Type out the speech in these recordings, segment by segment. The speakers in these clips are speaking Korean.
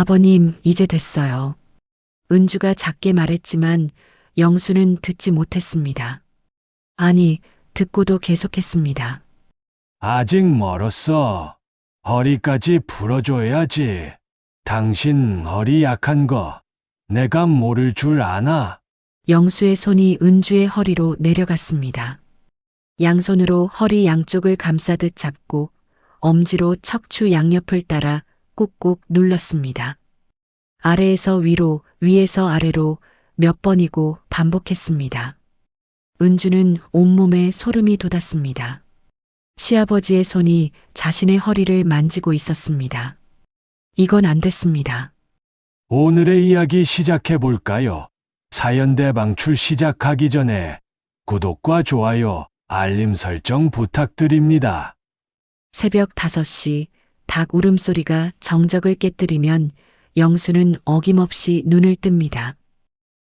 아버님, 이제 됐어요. 은주가 작게 말했지만 영수는 듣지 못했습니다. 아니, 듣고도 계속했습니다. 아직 멀었어. 허리까지 풀어줘야지. 당신 허리 약한 거 내가 모를 줄 아나? 영수의 손이 은주의 허리로 내려갔습니다. 양손으로 허리 양쪽을 감싸듯 잡고 엄지로 척추 양옆을 따라 꾹꾹 눌렀습니다. 아래에서 위로, 위에서 아래로 몇 번이고 반복했습니다. 은주는 온몸에 소름이 돋았습니다. 시아버지의 손이 자신의 허리를 만지고 있었습니다. 이건 안 됐습니다. 오늘의 이야기 시작해 볼까요? 사연 대방출 시작하기 전에 구독과 좋아요, 알림 설정 부탁드립니다. 새벽 5시 닭 울음소리가 정적을 깨뜨리면 영수는 어김없이 눈을 뜹니다.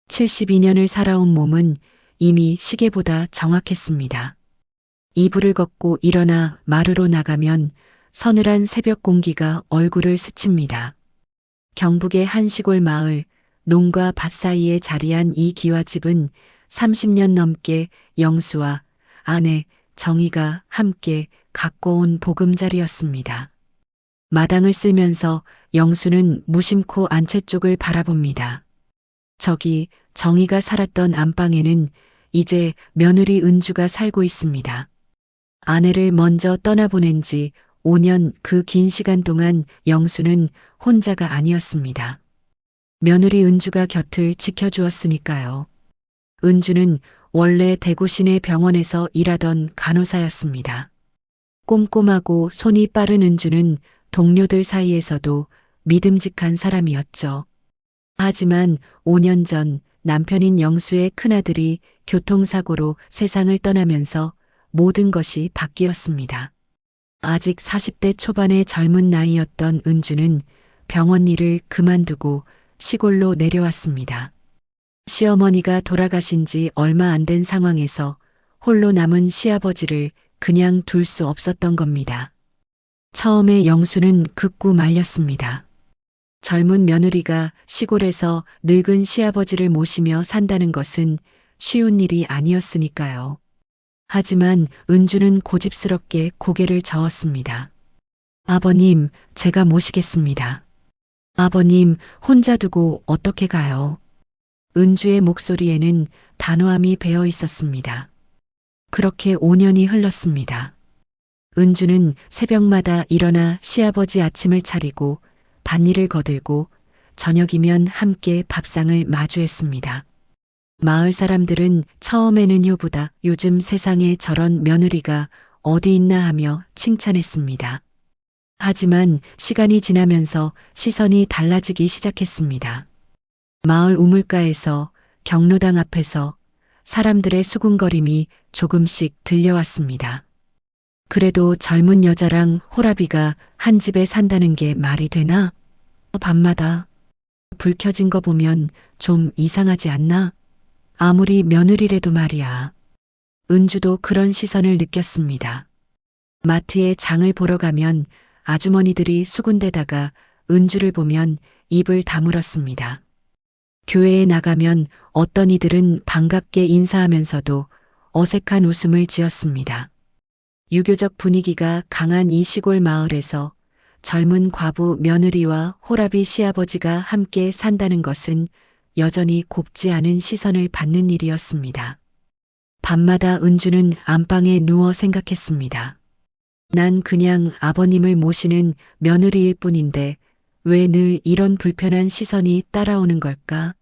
72년을 살아온 몸은 이미 시계보다 정확했습니다. 이불을 걷고 일어나 마루로 나가면 서늘한 새벽 공기가 얼굴을 스칩니다. 경북의 한 시골 마을, 농과 밭 사이에 자리한 이 기와집은 30년 넘게 영수와 아내 정희가 함께 가꿔온 보금자리였습니다. 마당을 쓸면서 영수는 무심코 안채 쪽을 바라봅니다. 저기 정희가 살았던 안방에는 이제 며느리 은주가 살고 있습니다. 아내를 먼저 떠나보낸 지 5년 그 긴 시간 동안 영수는 혼자가 아니었습니다. 며느리 은주가 곁을 지켜주었으니까요. 은주는 원래 대구 시내 병원에서 일하던 간호사였습니다. 꼼꼼하고 손이 빠른 은주는 동료들 사이에서도 믿음직한 사람이었죠. 하지만 5년 전 남편인 영수의 큰아들이 교통사고로 세상을 떠나면서 모든 것이 바뀌었습니다. 아직 40대 초반의 젊은 나이였던 은주는 병원 일을 그만두고 시골로 내려왔습니다. 시어머니가 돌아가신 지 얼마 안 된 상황에서 홀로 남은 시아버지를 그냥 둘 수 없었던 겁니다. 처음에 영수는 극구 말렸습니다. 젊은 며느리가 시골에서 늙은 시아버지를 모시며 산다는 것은 쉬운 일이 아니었으니까요. 하지만 은주는 고집스럽게 고개를 저었습니다. 아버님, 제가 모시겠습니다. 아버님, 혼자 두고 어떻게 가요? 은주의 목소리에는 단호함이 배어 있었습니다. 그렇게 5년이 흘렀습니다. 은주는 새벽마다 일어나 시아버지 아침을 차리고 밭일을 거들고 저녁이면 함께 밥상을 마주했습니다. 마을 사람들은 처음에는 효보다 요즘 세상에 저런 며느리가 어디 있나 하며 칭찬했습니다. 하지만 시간이 지나면서 시선이 달라지기 시작했습니다. 마을 우물가에서 경로당 앞에서 사람들의 수군거림이 조금씩 들려왔습니다. 그래도 젊은 여자랑 호라비가 한 집에 산다는 게 말이 되나? 밤마다 불 켜진 거 보면 좀 이상하지 않나? 아무리 며느리래도 말이야. 은주도 그런 시선을 느꼈습니다. 마트에 장을 보러 가면 아주머니들이 수군대다가 은주를 보면 입을 다물었습니다. 교회에 나가면 어떤 이들은 반갑게 인사하면서도 어색한 웃음을 지었습니다. 유교적 분위기가 강한 이 시골 마을에서 젊은 과부 며느리와 호라비 시아버지가 함께 산다는 것은 여전히 곱지 않은 시선을 받는 일이었습니다. 밤마다 은주는 안방에 누워 생각했습니다. 난 그냥 아버님을 모시는 며느리일 뿐인데 왜 늘 이런 불편한 시선이 따라오는 걸까?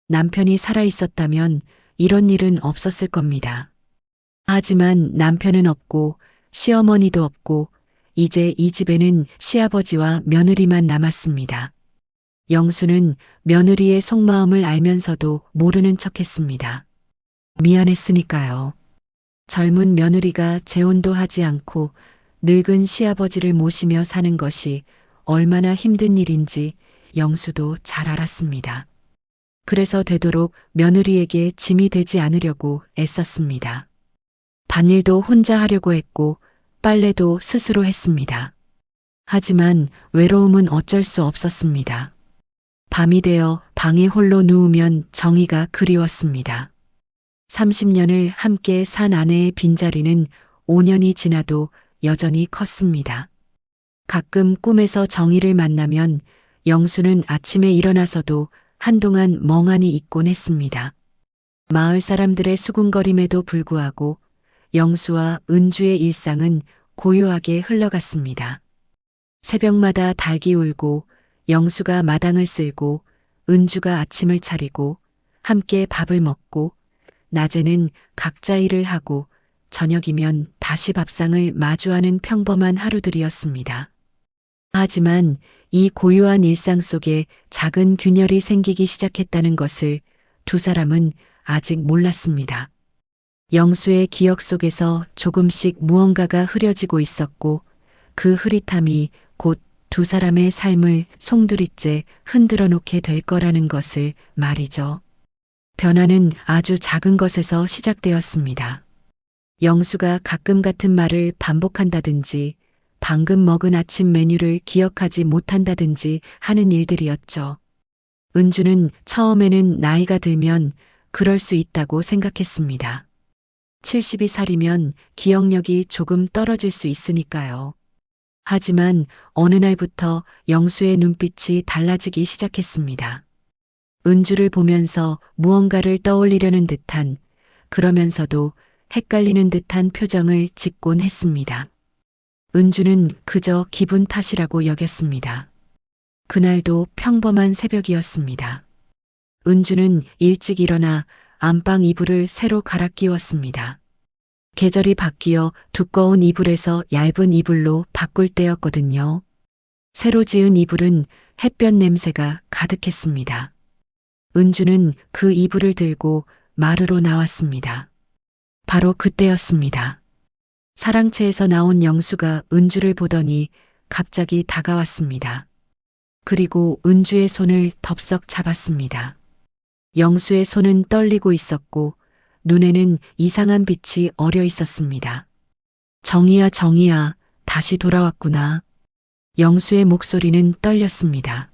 남편이 살아있었다면 이런 일은 없었을 겁니다. 하지만 남편은 없고 시어머니도 없고 이제 이 집에는 시아버지와 며느리만 남았습니다. 영수는 며느리의 속마음을 알면서도 모르는 척했습니다. 미안했으니까요. 젊은 며느리가 재혼도 하지 않고 늙은 시아버지를 모시며 사는 것이 얼마나 힘든 일인지 영수도 잘 알았습니다. 그래서 되도록 며느리에게 짐이 되지 않으려고 애썼습니다. 밭일도 혼자 하려고 했고 빨래도 스스로 했습니다. 하지만 외로움은 어쩔 수 없었습니다. 밤이 되어 방에 홀로 누우면 정희가 그리웠습니다. 30년을 함께 산 아내의 빈자리는 5년이 지나도 여전히 컸습니다. 가끔 꿈에서 정희를 만나면 영수는 아침에 일어나서도 한동안 멍하니 있곤 했습니다. 마을 사람들의 수군거림에도 불구하고 영수와 은주의 일상은 고요하게 흘러갔습니다. 새벽마다 닭이 울고 영수가 마당을 쓸고 은주가 아침을 차리고 함께 밥을 먹고 낮에는 각자 일을 하고 저녁이면 다시 밥상을 마주하는 평범한 하루들이었습니다. 하지만 이 고요한 일상 속에 작은 균열이 생기기 시작했다는 것을 두 사람은 아직 몰랐습니다. 영수의 기억 속에서 조금씩 무언가가 흐려지고 있었고 그 흐릿함이 곧 두 사람의 삶을 송두리째 흔들어 놓게 될 거라는 것을 말이죠. 변화는 아주 작은 것에서 시작되었습니다. 영수가 가끔 같은 말을 반복한다든지 방금 먹은 아침 메뉴를 기억하지 못한다든지 하는 일들이었죠. 은주는 처음에는 나이가 들면 그럴 수 있다고 생각했습니다. 72살이면 기억력이 조금 떨어질 수 있으니까요. 하지만 어느 날부터 영수의 눈빛이 달라지기 시작했습니다. 은주를 보면서 무언가를 떠올리려는 듯한, 그러면서도 헷갈리는 듯한 표정을 짓곤 했습니다. 은주는 그저 기분 탓이라고 여겼습니다. 그날도 평범한 새벽이었습니다. 은주는 일찍 일어나 안방 이불을 새로 갈아 끼웠습니다. 계절이 바뀌어 두꺼운 이불에서 얇은 이불로 바꿀 때였거든요. 새로 지은 이불은 햇볕 냄새가 가득했습니다. 은주는 그 이불을 들고 마루로 나왔습니다. 바로 그때였습니다. 사랑채에서 나온 영수가 은주를 보더니 갑자기 다가왔습니다. 그리고 은주의 손을 덥석 잡았습니다. 영수의 손은 떨리고 있었고 눈에는 이상한 빛이 어려 있었습니다. 정희야, 정희야, 다시 돌아왔구나. 영수의 목소리는 떨렸습니다.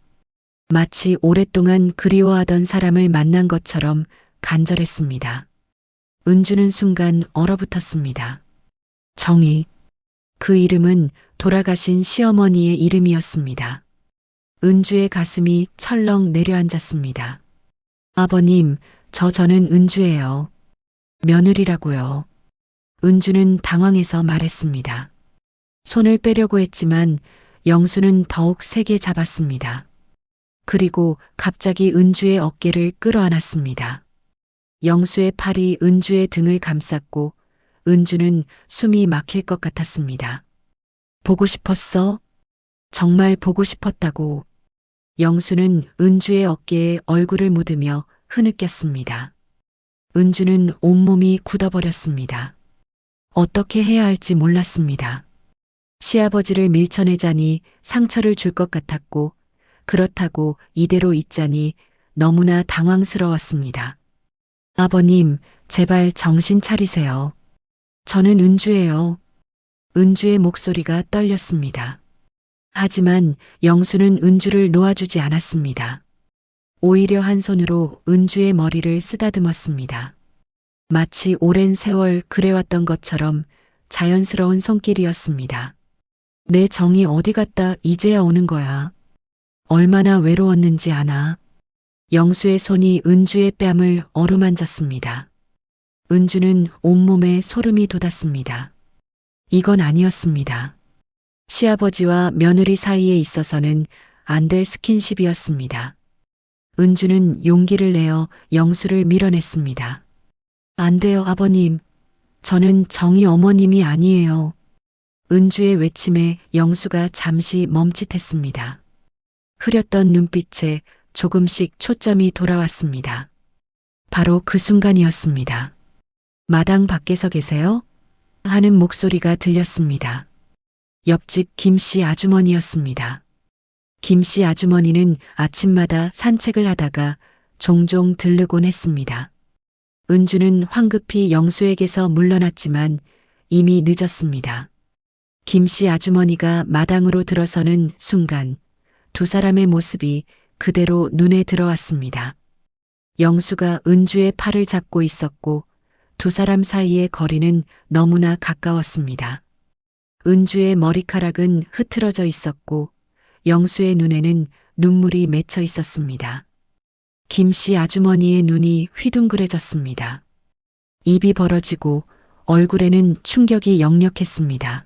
마치 오랫동안 그리워하던 사람을 만난 것처럼 간절했습니다. 은주는 순간 얼어붙었습니다. 정희. 그 이름은 돌아가신 시어머니의 이름이었습니다. 은주의 가슴이 철렁 내려앉았습니다. 아버님, 저는 은주예요. 며느리라고요. 은주는 당황해서 말했습니다. 손을 빼려고 했지만 영수는 더욱 세게 잡았습니다. 그리고 갑자기 은주의 어깨를 끌어안았습니다. 영수의 팔이 은주의 등을 감쌌고 은주는 숨이 막힐 것 같았습니다. 보고 싶었어? 정말 보고 싶었다고. 영수는 은주의 어깨에 얼굴을 묻으며 흐느꼈습니다. 은주는 온몸이 굳어버렸습니다. 어떻게 해야 할지 몰랐습니다. 시아버지를 밀쳐내자니 상처를 줄 것 같았고 그렇다고 이대로 있자니 너무나 당황스러웠습니다. 아버님, 제발 정신 차리세요. 저는 은주예요. 은주의 목소리가 떨렸습니다. 하지만 영수는 은주를 놓아주지 않았습니다. 오히려 한 손으로 은주의 머리를 쓰다듬었습니다. 마치 오랜 세월 그래왔던 것처럼 자연스러운 손길이었습니다. 내 정이 어디 갔다 이제야 오는 거야. 얼마나 외로웠는지 아나. 영수의 손이 은주의 뺨을 어루만졌습니다. 은주는 온몸에 소름이 돋았습니다. 이건 아니었습니다. 시아버지와 며느리 사이에 있어서는 안 될 스킨십이었습니다. 은주는 용기를 내어 영수를 밀어냈습니다. 안 돼요, 아버님. 저는 정희 어머님이 아니에요. 은주의 외침에 영수가 잠시 멈칫했습니다. 흐렸던 눈빛에 조금씩 초점이 돌아왔습니다. 바로 그 순간이었습니다. 마당 밖에서 계세요? 하는 목소리가 들렸습니다. 옆집 김씨 아주머니였습니다. 김씨 아주머니는 아침마다 산책을 하다가 종종 들르곤 했습니다. 은주는 황급히 영수에게서 물러났지만 이미 늦었습니다. 김씨 아주머니가 마당으로 들어서는 순간 두 사람의 모습이 그대로 눈에 들어왔습니다. 영수가 은주의 팔을 잡고 있었고 두 사람 사이의 거리는 너무나 가까웠습니다. 은주의 머리카락은 흐트러져 있었고 영수의 눈에는 눈물이 맺혀 있었습니다. 김씨 아주머니의 눈이 휘둥그레졌습니다. 입이 벌어지고 얼굴에는 충격이 역력했습니다.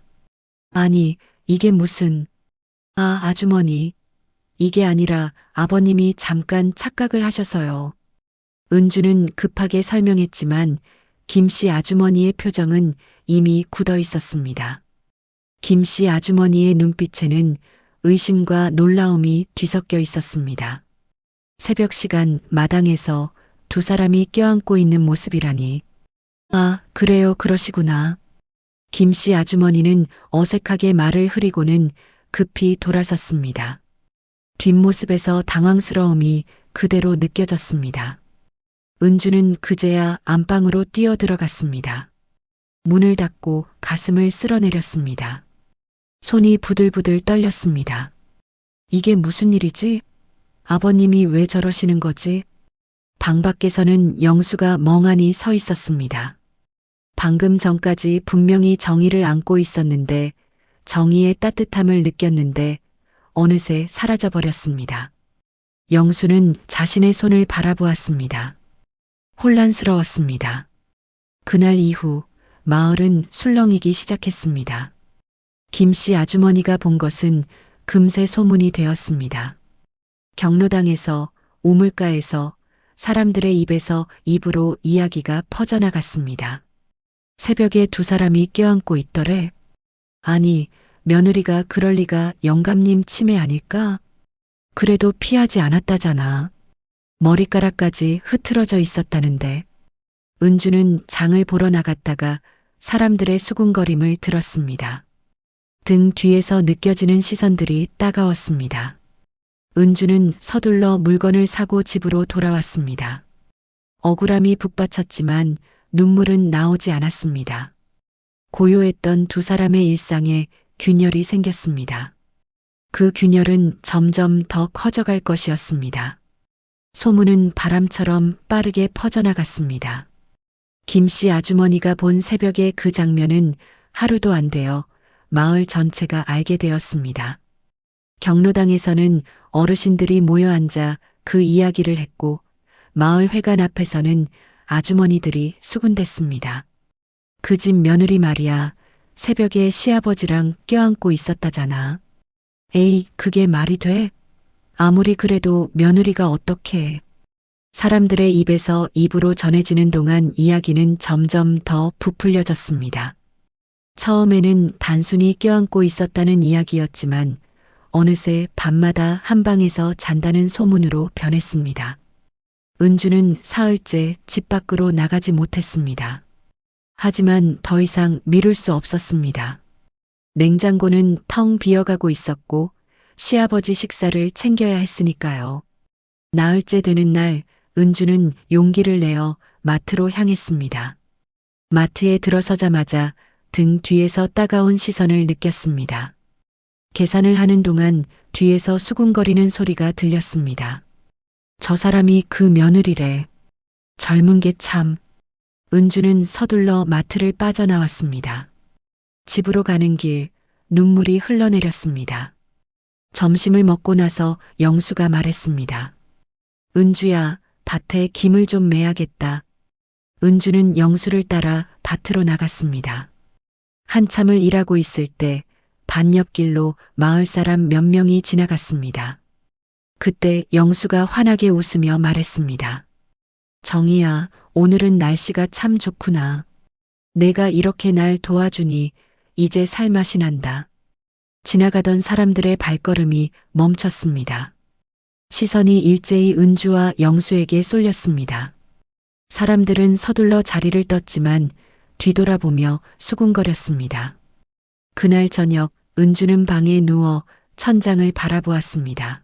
아니, 이게 무슨... 아주머니. 이게 아니라 아버님이 잠깐 착각을 하셔서요. 은주는 급하게 설명했지만 김씨 아주머니의 표정은 이미 굳어 있었습니다. 김씨 아주머니의 눈빛에는 의심과 놀라움이 뒤섞여 있었습니다. 새벽 시간 마당에서 두 사람이 껴안고 있는 모습이라니. 그래요, 그러시구나. 김씨 아주머니는 어색하게 말을 흐리고는 급히 돌아섰습니다. 뒷모습에서 당황스러움이 그대로 느껴졌습니다. 은주는 그제야 안방으로 뛰어들어갔습니다. 문을 닫고 가슴을 쓸어내렸습니다. 손이 부들부들 떨렸습니다. 이게 무슨 일이지? 아버님이 왜 저러시는 거지? 방 밖에서는 영수가 멍하니 서 있었습니다. 방금 전까지 분명히 정희를 안고 있었는데 정희의 따뜻함을 느꼈는데 어느새 사라져 버렸습니다. 영수는 자신의 손을 바라보았습니다. 혼란스러웠습니다. 그날 이후 마을은 술렁이기 시작했습니다. 김씨 아주머니가 본 것은 금세 소문이 되었습니다. 경로당에서, 우물가에서, 사람들의 입에서 입으로 이야기가 퍼져나갔습니다. 새벽에 두 사람이 껴안고 있더래. 아니, 며느리가 그럴 리가 영감님 치매 아닐까? 그래도 피하지 않았다잖아. 머리카락까지 흐트러져 있었다는데. 은주는 장을 보러 나갔다가 사람들의 수군거림을 들었습니다. 등 뒤에서 느껴지는 시선들이 따가웠습니다. 은주는 서둘러 물건을 사고 집으로 돌아왔습니다. 억울함이 북받쳤지만 눈물은 나오지 않았습니다. 고요했던 두 사람의 일상에 균열이 생겼습니다. 그 균열은 점점 더 커져갈 것이었습니다. 소문은 바람처럼 빠르게 퍼져나갔습니다. 김씨 아주머니가 본 새벽의 그 장면은 하루도 안 되어 마을 전체가 알게 되었습니다. 경로당에서는 어르신들이 모여 앉아 그 이야기를 했고 마을 회관 앞에서는 아주머니들이 수군댔습니다. 그 집 며느리 말이야. 새벽에 시아버지랑 껴안고 있었다잖아. 에이, 그게 말이 돼? 아무리 그래도 며느리가 어떻게. 사람들의 입에서 입으로 전해지는 동안 이야기는 점점 더 부풀려졌습니다. 처음에는 단순히 껴안고 있었다는 이야기였지만 어느새 밤마다 한 방에서 잔다는 소문으로 변했습니다. 은주는 사흘째 집 밖으로 나가지 못했습니다. 하지만 더 이상 미룰 수 없었습니다. 냉장고는 텅 비어가고 있었고 시아버지 식사를 챙겨야 했으니까요. 나흘째 되는 날 은주는 용기를 내어 마트로 향했습니다. 마트에 들어서자마자 등 뒤에서 따가운 시선을 느꼈습니다. 계산을 하는 동안 뒤에서 수군거리는 소리가 들렸습니다. 저 사람이 그 며느리래. 젊은 게 참. 은주는 서둘러 마트를 빠져나왔습니다. 집으로 가는 길 눈물이 흘러내렸습니다. 점심을 먹고 나서 영수가 말했습니다. 은주야, 밭에 김을 좀 매야겠다. 은주는 영수를 따라 밭으로 나갔습니다. 한참을 일하고 있을 때 반옆길로 마을 사람 몇 명이 지나갔습니다. 그때 영수가 환하게 웃으며 말했습니다. 정희야, 오늘은 날씨가 참 좋구나. 내가 이렇게 날 도와주니 이제 살맛이 난다. 지나가던 사람들의 발걸음이 멈췄습니다. 시선이 일제히 은주와 영수에게 쏠렸습니다. 사람들은 서둘러 자리를 떴지만 뒤돌아보며 수군거렸습니다. 그날 저녁 은주는 방에 누워 천장을 바라보았습니다.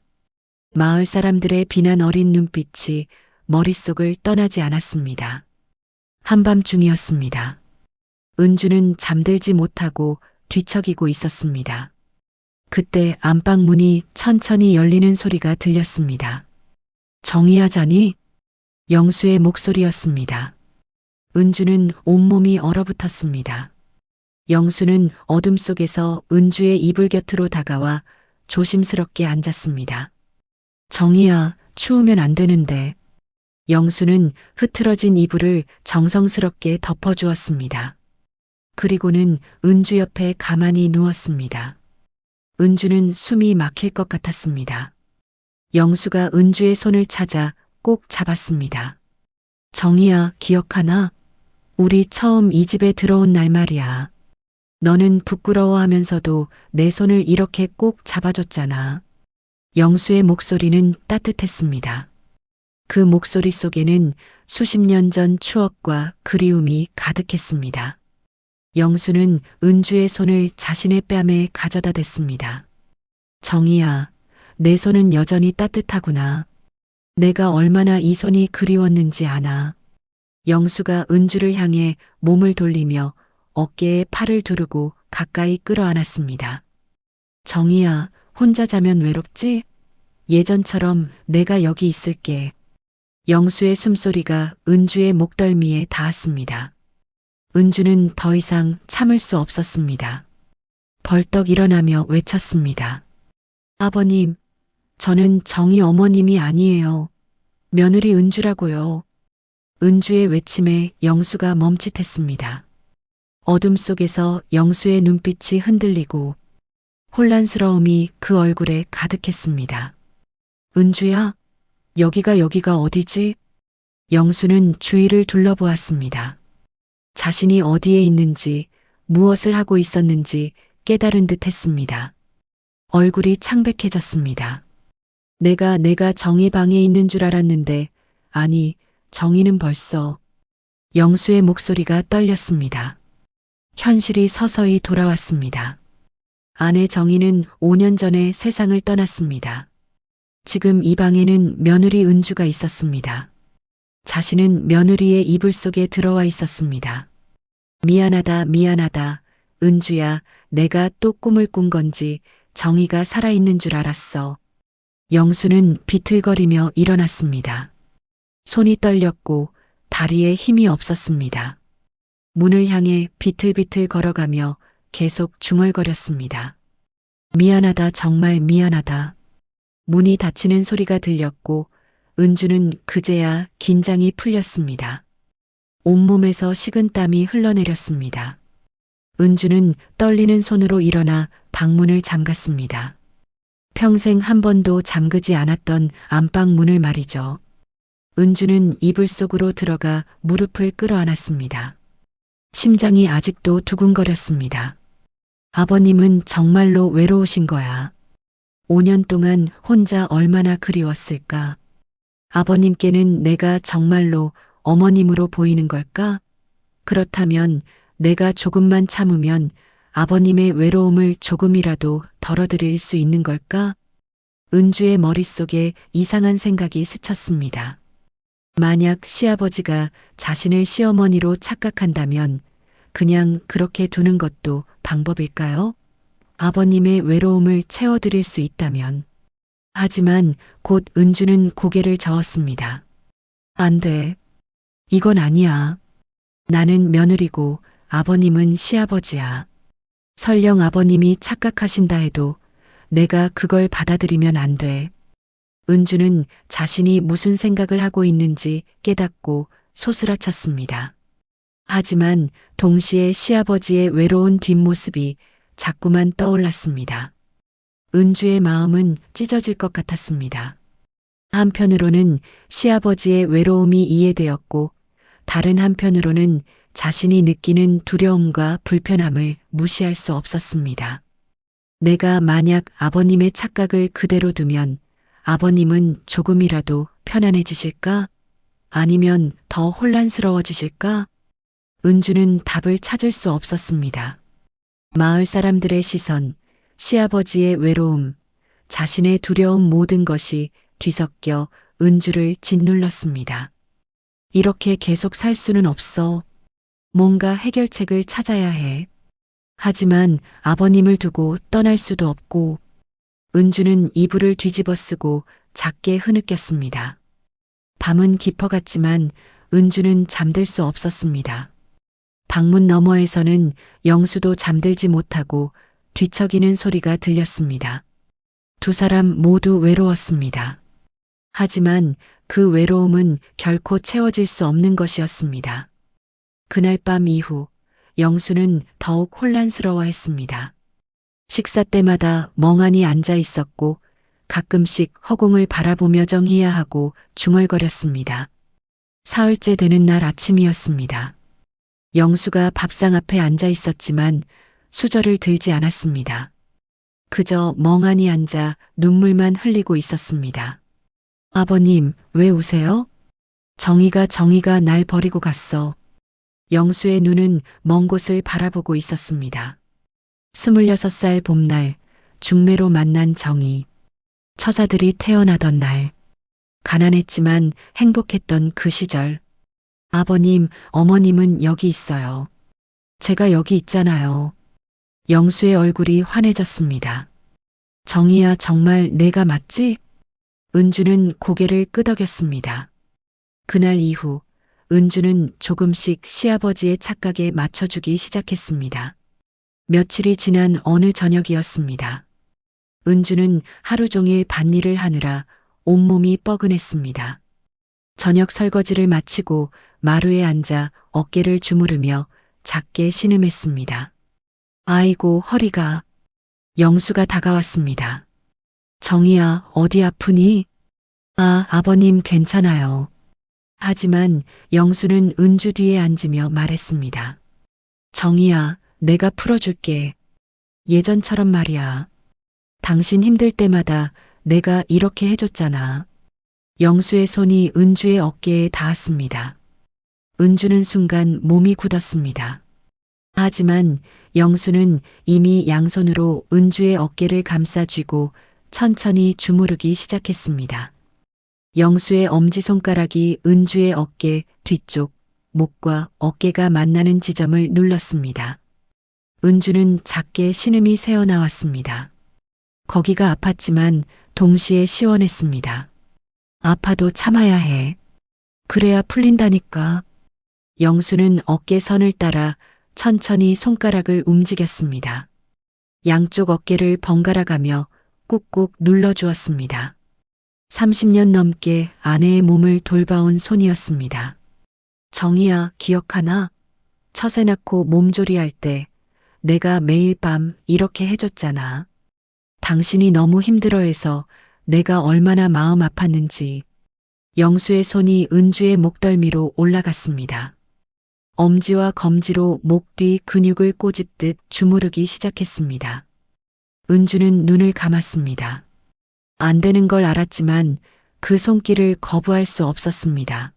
마을 사람들의 비난 어린 눈빛이 머릿속을 떠나지 않았습니다. 한밤중이었습니다. 은주는 잠들지 못하고 뒤척이고 있었습니다. 그때 안방 문이 천천히 열리는 소리가 들렸습니다. 정희야 자니? 영수의 목소리였습니다. 은주는 온몸이 얼어붙었습니다. 영수는 어둠 속에서 은주의 이불 곁으로 다가와 조심스럽게 앉았습니다. 정희야, 추우면 안 되는데. 영수는 흐트러진 이불을 정성스럽게 덮어주었습니다. 그리고는 은주 옆에 가만히 누웠습니다. 은주는 숨이 막힐 것 같았습니다. 영수가 은주의 손을 찾아 꼭 잡았습니다. 정희야, 기억하나? 우리 처음 이 집에 들어온 날 말이야. 너는 부끄러워하면서도 내 손을 이렇게 꼭 잡아줬잖아. 영수의 목소리는 따뜻했습니다. 그 목소리 속에는 수십 년 전 추억과 그리움이 가득했습니다. 영수는 은주의 손을 자신의 뺨에 가져다 댔습니다. 정희야, 내 손은 여전히 따뜻하구나. 내가 얼마나 이 손이 그리웠는지 아나. 영수가 은주를 향해 몸을 돌리며 어깨에 팔을 두르고 가까이 끌어안았습니다. 정희야, 혼자 자면 외롭지? 예전처럼 내가 여기 있을게. 영수의 숨소리가 은주의 목덜미에 닿았습니다. 은주는 더 이상 참을 수 없었습니다. 벌떡 일어나며 외쳤습니다. 아버님, 저는 정희 어머님이 아니에요. 며느리 은주라고요. 은주의 외침에 영수가 멈칫했습니다. 어둠 속에서 영수의 눈빛이 흔들리고 혼란스러움이 그 얼굴에 가득했습니다. 은주야, 여기가 어디지? 영수는 주위를 둘러보았습니다. 자신이 어디에 있는지, 무엇을 하고 있었는지 깨달은 듯 했습니다. 얼굴이 창백해졌습니다. 내가 정희 방에 있는 줄 알았는데, 아니, 정희는 벌써. 영수의 목소리가 떨렸습니다. 현실이 서서히 돌아왔습니다. 아내 정희는 5년 전에 세상을 떠났습니다. 지금 이 방에는 며느리 은주가 있었습니다. 자신은 며느리의 이불 속에 들어와 있었습니다. 미안하다. 은주야, 내가 또 꿈을 꾼 건지 정희가 살아있는 줄 알았어. 영수는 비틀거리며 일어났습니다. 손이 떨렸고 다리에 힘이 없었습니다. 문을 향해 비틀비틀 걸어가며 계속 중얼거렸습니다. 미안하다, 정말 미안하다. 문이 닫히는 소리가 들렸고 은주는 그제야 긴장이 풀렸습니다. 온몸에서 식은땀이 흘러내렸습니다. 은주는 떨리는 손으로 일어나 방문을 잠갔습니다. 평생 한 번도 잠그지 않았던 안방 문을 말이죠. 은주는 이불 속으로 들어가 무릎을 끌어안았습니다. 심장이 아직도 두근거렸습니다. 아버님은 정말로 외로우신 거야. 5년 동안 혼자 얼마나 그리웠을까? 아버님께는 내가 정말로 어머님으로 보이는 걸까? 그렇다면 내가 조금만 참으면 아버님의 외로움을 조금이라도 덜어드릴 수 있는 걸까? 은주의 머릿속에 이상한 생각이 스쳤습니다. 만약 시아버지가 자신을 시어머니로 착각한다면 그냥 그렇게 두는 것도 방법일까요? 아버님의 외로움을 채워드릴 수 있다면. 하지만 곧 은주는 고개를 저었습니다. 안 돼. 이건 아니야. 나는 며느리고 아버님은 시아버지야. 설령 아버님이 착각하신다 해도 내가 그걸 받아들이면 안 돼. 은주는 자신이 무슨 생각을 하고 있는지 깨닫고 소스라쳤습니다. 하지만 동시에 시아버지의 외로운 뒷모습이 자꾸만 떠올랐습니다. 은주의 마음은 찢어질 것 같았습니다. 한편으로는 시아버지의 외로움이 이해되었고 다른 한편으로는 자신이 느끼는 두려움과 불편함을 무시할 수 없었습니다. 내가 만약 아버님의 착각을 그대로 두면 아버님은 조금이라도 편안해지실까? 아니면 더 혼란스러워지실까? 은주는 답을 찾을 수 없었습니다. 마을 사람들의 시선, 시아버지의 외로움, 자신의 두려움 모든 것이 뒤섞여 은주를 짓눌렀습니다. 이렇게 계속 살 수는 없어. 뭔가 해결책을 찾아야 해. 하지만 아버님을 두고 떠날 수도 없고 은주는 이불을 뒤집어 쓰고 작게 흐느꼈습니다. 밤은 깊어갔지만 은주는 잠들 수 없었습니다. 방문 너머에서는 영수도 잠들지 못하고 뒤척이는 소리가 들렸습니다. 두 사람 모두 외로웠습니다. 하지만 그 외로움은 결코 채워질 수 없는 것이었습니다. 그날 밤 이후 영수는 더욱 혼란스러워했습니다. 식사 때마다 멍하니 앉아 있었고 가끔씩 허공을 바라보며 정해야 하고 중얼거렸습니다. 사흘째 되는 날 아침이었습니다. 영수가 밥상 앞에 앉아 있었지만 수저를 들지 않았습니다. 그저 멍하니 앉아 눈물만 흘리고 있었습니다. 아버님, 왜 우세요? 정희가 날 버리고 갔어. 영수의 눈은 먼 곳을 바라보고 있었습니다. 26살 봄날, 중매로 만난 정희. 처자들이 태어나던 날. 가난했지만 행복했던 그 시절. 아버님, 어머님은 여기 있어요. 제가 여기 있잖아요. 영수의 얼굴이 환해졌습니다. 정희야, 정말 내가 맞지? 은주는 고개를 끄덕였습니다. 그날 이후 은주는 조금씩 시아버지의 착각에 맞춰주기 시작했습니다. 며칠이 지난 어느 저녁이었습니다. 은주는 하루 종일 밭일을 하느라 온몸이 뻐근했습니다. 저녁 설거지를 마치고 마루에 앉아 어깨를 주무르며 작게 신음했습니다. 아이고, 허리가. 영수가 다가왔습니다. 정희야, 어디 아프니? 아버님 괜찮아요. 하지만 영수는 은주 뒤에 앉으며 말했습니다. 정희야, 내가 풀어줄게. 예전처럼 말이야. 당신 힘들 때마다 내가 이렇게 해줬잖아. 영수의 손이 은주의 어깨에 닿았습니다. 은주는 순간 몸이 굳었습니다. 하지만 영수는 이미 양손으로 은주의 어깨를 감싸쥐고 천천히 주무르기 시작했습니다. 영수의 엄지손가락이 은주의 어깨 뒤쪽, 목과 어깨가 만나는 지점을 눌렀습니다. 은주는 작게 신음이 새어나왔습니다. 거기가 아팠지만 동시에 시원했습니다. 아파도 참아야 해. 그래야 풀린다니까. 영수는 어깨선을 따라 천천히 손가락을 움직였습니다. 양쪽 어깨를 번갈아 가며 꾹꾹 눌러주었습니다. 30년 넘게 아내의 몸을 돌봐온 손이었습니다. 정희야, 기억하나? 처세 낳고 몸조리할 때 내가 매일 밤 이렇게 해줬잖아. 당신이 너무 힘들어해서 내가 얼마나 마음 아팠는지. 영수의 손이 은주의 목덜미로 올라갔습니다. 엄지와 검지로 목 뒤 근육을 꼬집듯 주무르기 시작했습니다. 은주는 눈을 감았습니다. 안 되는 걸 알았지만 그 손길을 거부할 수 없었습니다.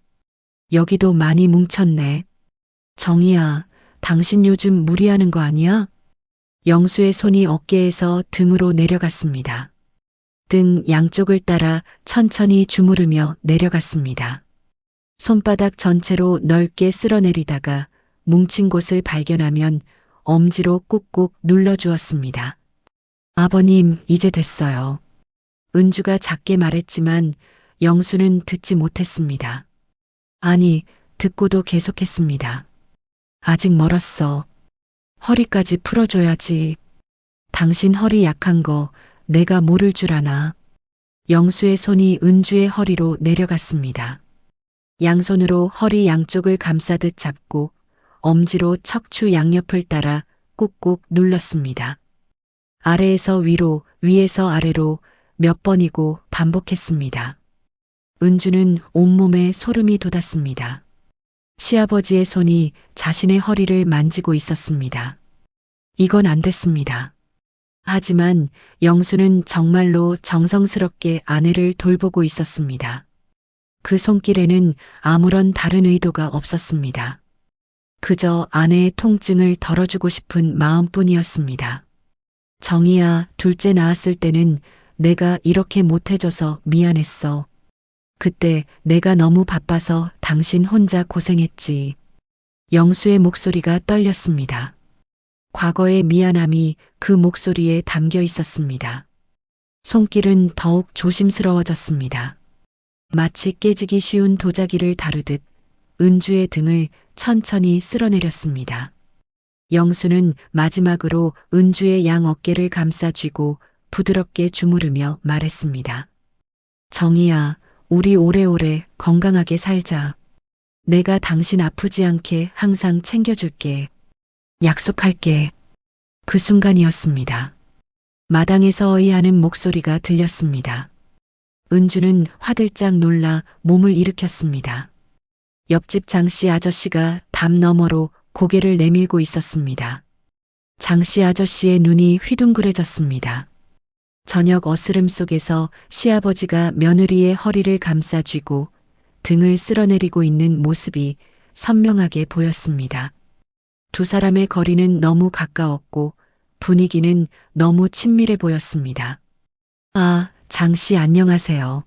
여기도 많이 뭉쳤네. 정희야, 당신 요즘 무리하는 거 아니야? 영수의 손이 어깨에서 등으로 내려갔습니다. 등 양쪽을 따라 천천히 주무르며 내려갔습니다. 손바닥 전체로 넓게 쓸어내리다가 뭉친 곳을 발견하면 엄지로 꾹꾹 눌러주었습니다. 아버님, 이제 됐어요. 은주가 작게 말했지만 영수는 듣지 못했습니다. 아니, 듣고도 계속했습니다. 아직 멀었어. 허리까지 풀어줘야지. 당신 허리 약한 거 내가 모를 줄 아나. 영수의 손이 은주의 허리로 내려갔습니다. 양손으로 허리 양쪽을 감싸듯 잡고 엄지로 척추 양옆을 따라 꾹꾹 눌렀습니다. 아래에서 위로, 위에서 아래로 몇 번이고 반복했습니다. 은주는 온몸에 소름이 돋았습니다. 시아버지의 손이 자신의 허리를 만지고 있었습니다. 이건 안 됐습니다. 하지만 영수는 정말로 정성스럽게 아내를 돌보고 있었습니다. 그 손길에는 아무런 다른 의도가 없었습니다. 그저 아내의 통증을 덜어주고 싶은 마음뿐이었습니다. 정희야, 둘째 낳았을 때는 내가 이렇게 못해줘서 미안했어. 그때 내가 너무 바빠서 당신 혼자 고생했지. 영수의 목소리가 떨렸습니다. 과거의 미안함이 그 목소리에 담겨 있었습니다. 손길은 더욱 조심스러워졌습니다. 마치 깨지기 쉬운 도자기를 다루듯 은주의 등을 천천히 쓸어내렸습니다. 영수는 마지막으로 은주의 양 어깨를 감싸 쥐고 부드럽게 주무르며 말했습니다. 정희야, 우리 오래오래 건강하게 살자. 내가 당신 아프지 않게 항상 챙겨줄게. 약속할게. 그 순간이었습니다. 마당에서 어이하는 목소리가 들렸습니다. 은주는 화들짝 놀라 몸을 일으켰습니다. 옆집 장씨 아저씨가 담 너머로 고개를 내밀고 있었습니다. 장씨 아저씨의 눈이 휘둥그레졌습니다. 저녁 어스름 속에서 시아버지가 며느리의 허리를 감싸 쥐고 등을 쓸어내리고 있는 모습이 선명하게 보였습니다. 두 사람의 거리는 너무 가까웠고 분위기는 너무 친밀해 보였습니다. 아, 장씨 안녕하세요.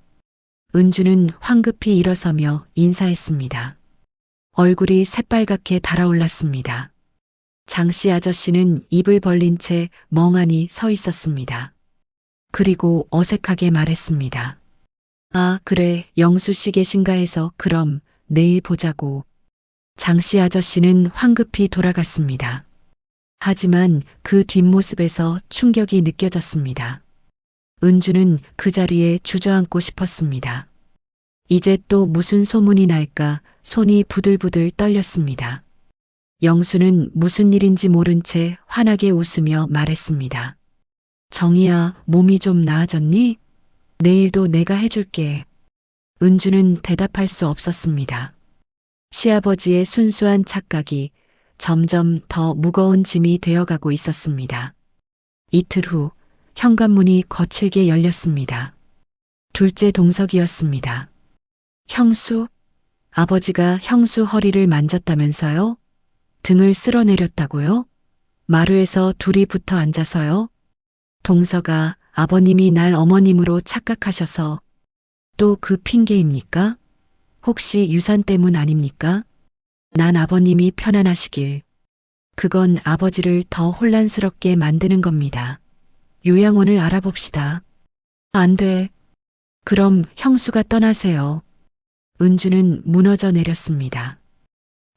은주는 황급히 일어서며 인사했습니다. 얼굴이 새빨갛게 달아올랐습니다. 장씨 아저씨는 입을 벌린 채 멍하니 서 있었습니다. 그리고 어색하게 말했습니다. 아, 그래, 영수 씨 계신가 해서 그럼 내일 보자고. 장씨 아저씨는 황급히 돌아갔습니다. 하지만 그 뒷모습에서 충격이 느껴졌습니다. 은주는 그 자리에 주저앉고 싶었습니다. 이제 또 무슨 소문이 날까 손이 부들부들 떨렸습니다. 영수는 무슨 일인지 모른 채 환하게 웃으며 말했습니다. 정희야, 몸이 좀 나아졌니? 내일도 내가 해줄게. 은주는 대답할 수 없었습니다. 시아버지의 순수한 착각이 점점 더 무거운 짐이 되어가고 있었습니다. 이틀 후 현관문이 거칠게 열렸습니다. 둘째 동석이었습니다. 형수? 아버지가 형수 허리를 만졌다면서요? 등을 쓸어내렸다고요? 마루에서 둘이 붙어 앉아서요? 동석아, 아버님이 날 어머님으로 착각하셔서 또 그 핑계입니까? 혹시 유산 때문 아닙니까? 난 아버님이 편안하시길. 그건 아버지를 더 혼란스럽게 만드는 겁니다. 요양원을 알아봅시다. 안 돼. 그럼 형수가 떠나세요. 은주는 무너져 내렸습니다.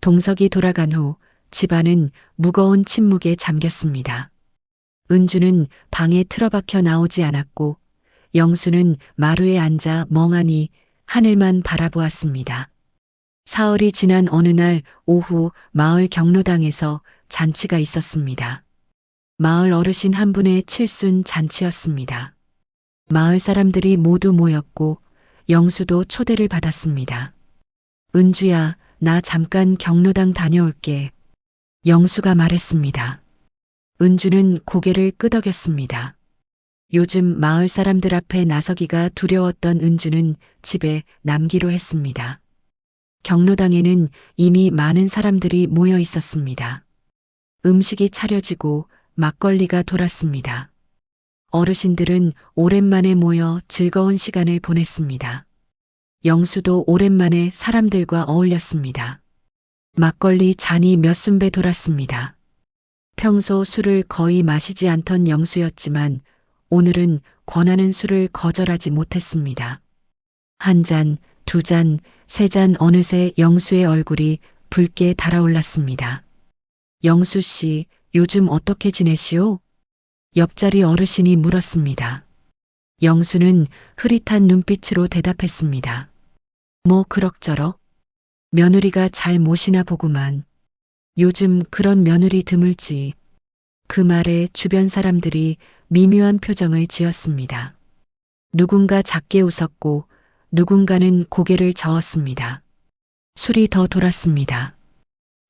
동석이 돌아간 후 집안은 무거운 침묵에 잠겼습니다. 은주는 방에 틀어박혀 나오지 않았고 영수는 마루에 앉아 멍하니 하늘만 바라보았습니다. 사흘이 지난 어느 날 오후 마을 경로당에서 잔치가 있었습니다. 마을 어르신 한 분의 칠순 잔치였습니다. 마을 사람들이 모두 모였고 영수도 초대를 받았습니다. 은주야, 나 잠깐 경로당 다녀올게. 영수가 말했습니다. 은주는 고개를 끄덕였습니다. 요즘 마을 사람들 앞에 나서기가 두려웠던 은주는 집에 남기로 했습니다. 경로당에는 이미 많은 사람들이 모여 있었습니다. 음식이 차려지고 막걸리가 돌았습니다. 어르신들은 오랜만에 모여 즐거운 시간을 보냈습니다. 영수도 오랜만에 사람들과 어울렸습니다. 막걸리 잔이 몇 순배 돌았습니다. 평소 술을 거의 마시지 않던 영수였지만 오늘은 권하는 술을 거절하지 못했습니다. 한 잔, 두 잔, 세 잔 어느새 영수의 얼굴이 붉게 달아올랐습니다. 영수 씨, 요즘 어떻게 지내시오? 옆자리 어르신이 물었습니다. 영수는 흐릿한 눈빛으로 대답했습니다. 뭐 그럭저럭? 며느리가 잘 모시나 보구만. 요즘 그런 며느리 드물지. 그 말에 주변 사람들이 미묘한 표정을 지었습니다. 누군가 작게 웃었고 누군가는 고개를 저었습니다. 술이 더 돌았습니다.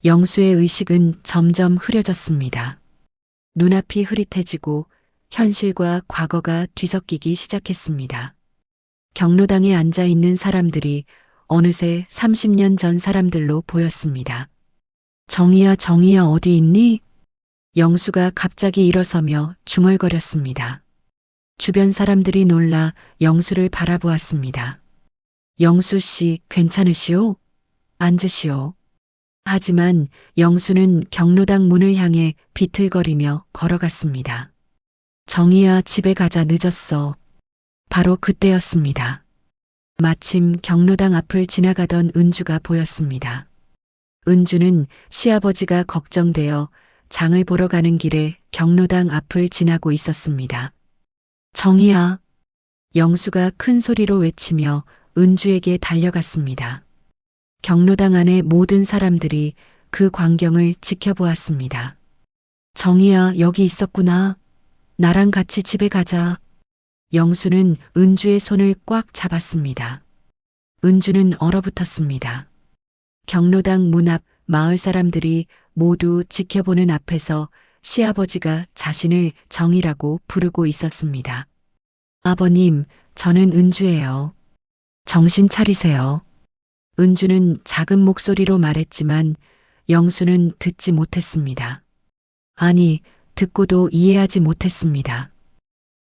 영수의 의식은 점점 흐려졌습니다. 눈앞이 흐릿해지고 현실과 과거가 뒤섞이기 시작했습니다. 경로당에 앉아 있는 사람들이 어느새 30년 전 사람들로 보였습니다. 정희야, 정희야 어디 있니? 영수가 갑자기 일어서며 중얼거렸습니다. 주변 사람들이 놀라 영수를 바라보았습니다. 영수 씨, 괜찮으시오? 앉으시오. 하지만 영수는 경로당 문을 향해 비틀거리며 걸어갔습니다. 정희야, 집에 가자, 늦었어. 바로 그때였습니다. 마침 경로당 앞을 지나가던 은주가 보였습니다. 은주는 시아버지가 걱정되어 장을 보러 가는 길에 경로당 앞을 지나고 있었습니다. 정희야. 영수가 큰 소리로 외치며 은주에게 달려갔습니다. 경로당 안의 모든 사람들이 그 광경을 지켜보았습니다. 정희야, 여기 있었구나. 나랑 같이 집에 가자. 영수는 은주의 손을 꽉 잡았습니다. 은주는 얼어붙었습니다. 경로당 문 앞 마을 사람들이 모두 지켜보는 앞에서 시아버지가 자신을 정이라고 부르고 있었습니다. 아버님, 저는 은주예요. 정신 차리세요. 은주는 작은 목소리로 말했지만 영수는 듣지 못했습니다. 아니, 듣고도 이해하지 못했습니다.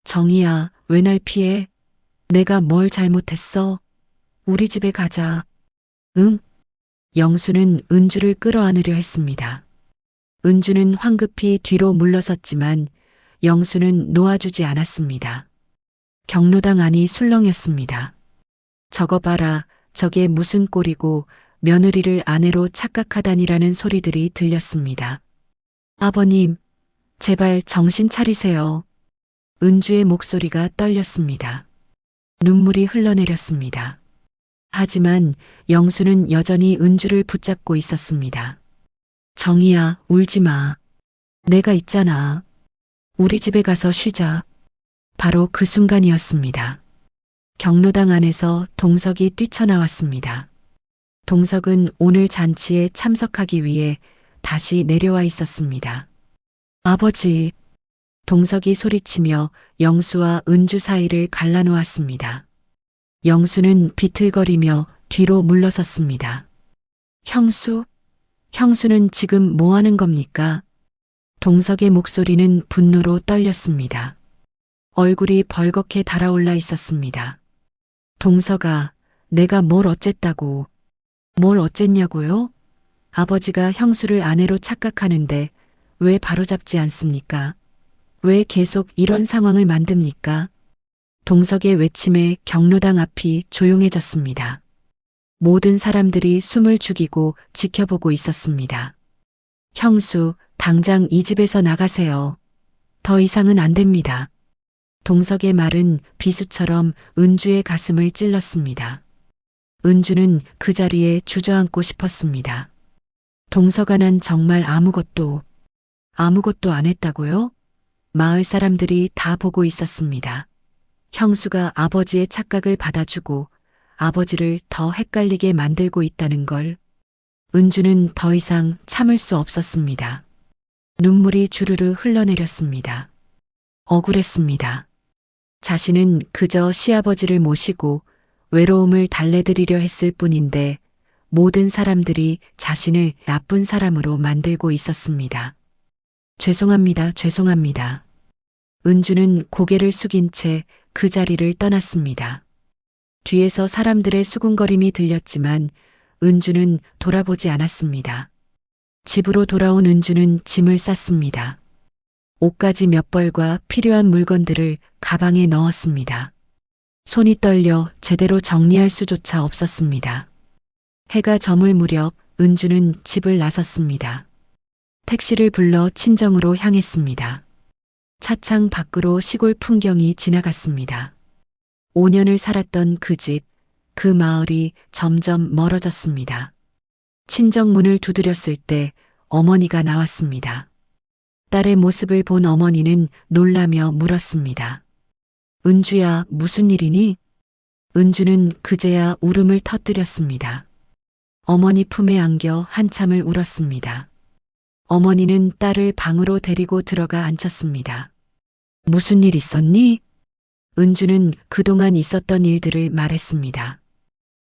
정희야, 왜 날 피해? 내가 뭘 잘못했어? 우리 집에 가자. 응? 영수는 은주를 끌어안으려 했습니다. 은주는 황급히 뒤로 물러섰지만 영수는 놓아주지 않았습니다. 경로당 안이 술렁였습니다. 저거 봐라, 저게 무슨 꼴이고 며느리를 아내로 착각하다니라는 소리들이 들렸습니다. 아버님, 제발 정신 차리세요. 은주의 목소리가 떨렸습니다. 눈물이 흘러내렸습니다. 하지만 영수는 여전히 은주를 붙잡고 있었습니다. 정희야, 울지 마. 내가 있잖아. 우리 집에 가서 쉬자. 바로 그 순간이었습니다. 경로당 안에서 동석이 뛰쳐나왔습니다. 동석은 오늘 잔치에 참석하기 위해 다시 내려와 있었습니다. 아버지. 동석이 소리치며 영수와 은주 사이를 갈라놓았습니다. 영수는 비틀거리며 뒤로 물러섰습니다. 형수? 형수는 지금 뭐 하는 겁니까? 동석의 목소리는 분노로 떨렸습니다. 얼굴이 벌겋게 달아올라 있었습니다. 동석아, 내가 뭘 어쨌다고? 뭘 어쨌냐고요? 아버지가 형수를 아내로 착각하는데 왜 바로잡지 않습니까? 왜 계속 이런 상황을 만듭니까? 동석의 외침에 경로당 앞이 조용해졌습니다. 모든 사람들이 숨을 죽이고 지켜보고 있었습니다. 형수, 당장 이 집에서 나가세요. 더 이상은 안 됩니다. 동석의 말은 비수처럼 은주의 가슴을 찔렀습니다. 은주는 그 자리에 주저앉고 싶었습니다. 동석아, 난 정말 아무것도 안 했다고요? 마을 사람들이 다 보고 있었습니다. 형수가 아버지의 착각을 받아주고 아버지를 더 헷갈리게 만들고 있다는 걸. 은주는 더 이상 참을 수 없었습니다. 눈물이 주르르 흘러내렸습니다. 억울했습니다. 자신은 그저 시아버지를 모시고 외로움을 달래드리려 했을 뿐인데 모든 사람들이 자신을 나쁜 사람으로 만들고 있었습니다. 죄송합니다. 죄송합니다. 은주는 고개를 숙인 채 그 자리를 떠났습니다. 뒤에서 사람들의 수군거림이 들렸지만 은주는 돌아보지 않았습니다. 집으로 돌아온 은주는 짐을 쌌습니다. 옷가지 몇 벌과 필요한 물건들을 가방에 넣었습니다. 손이 떨려 제대로 정리할 수조차 없었습니다. 해가 저물 무렵 은주는 집을 나섰습니다. 택시를 불러 친정으로 향했습니다. 차창 밖으로 시골 풍경이 지나갔습니다. 5년을 살았던 그 집, 그 마을이 점점 멀어졌습니다. 친정 문을 두드렸을 때 어머니가 나왔습니다. 딸의 모습을 본 어머니는 놀라며 물었습니다. 은주야, 무슨 일이니? 은주는 그제야 울음을 터뜨렸습니다. 어머니 품에 안겨 한참을 울었습니다. 어머니는 딸을 방으로 데리고 들어가 앉혔습니다. 무슨 일 있었니? 은주는 그동안 있었던 일들을 말했습니다.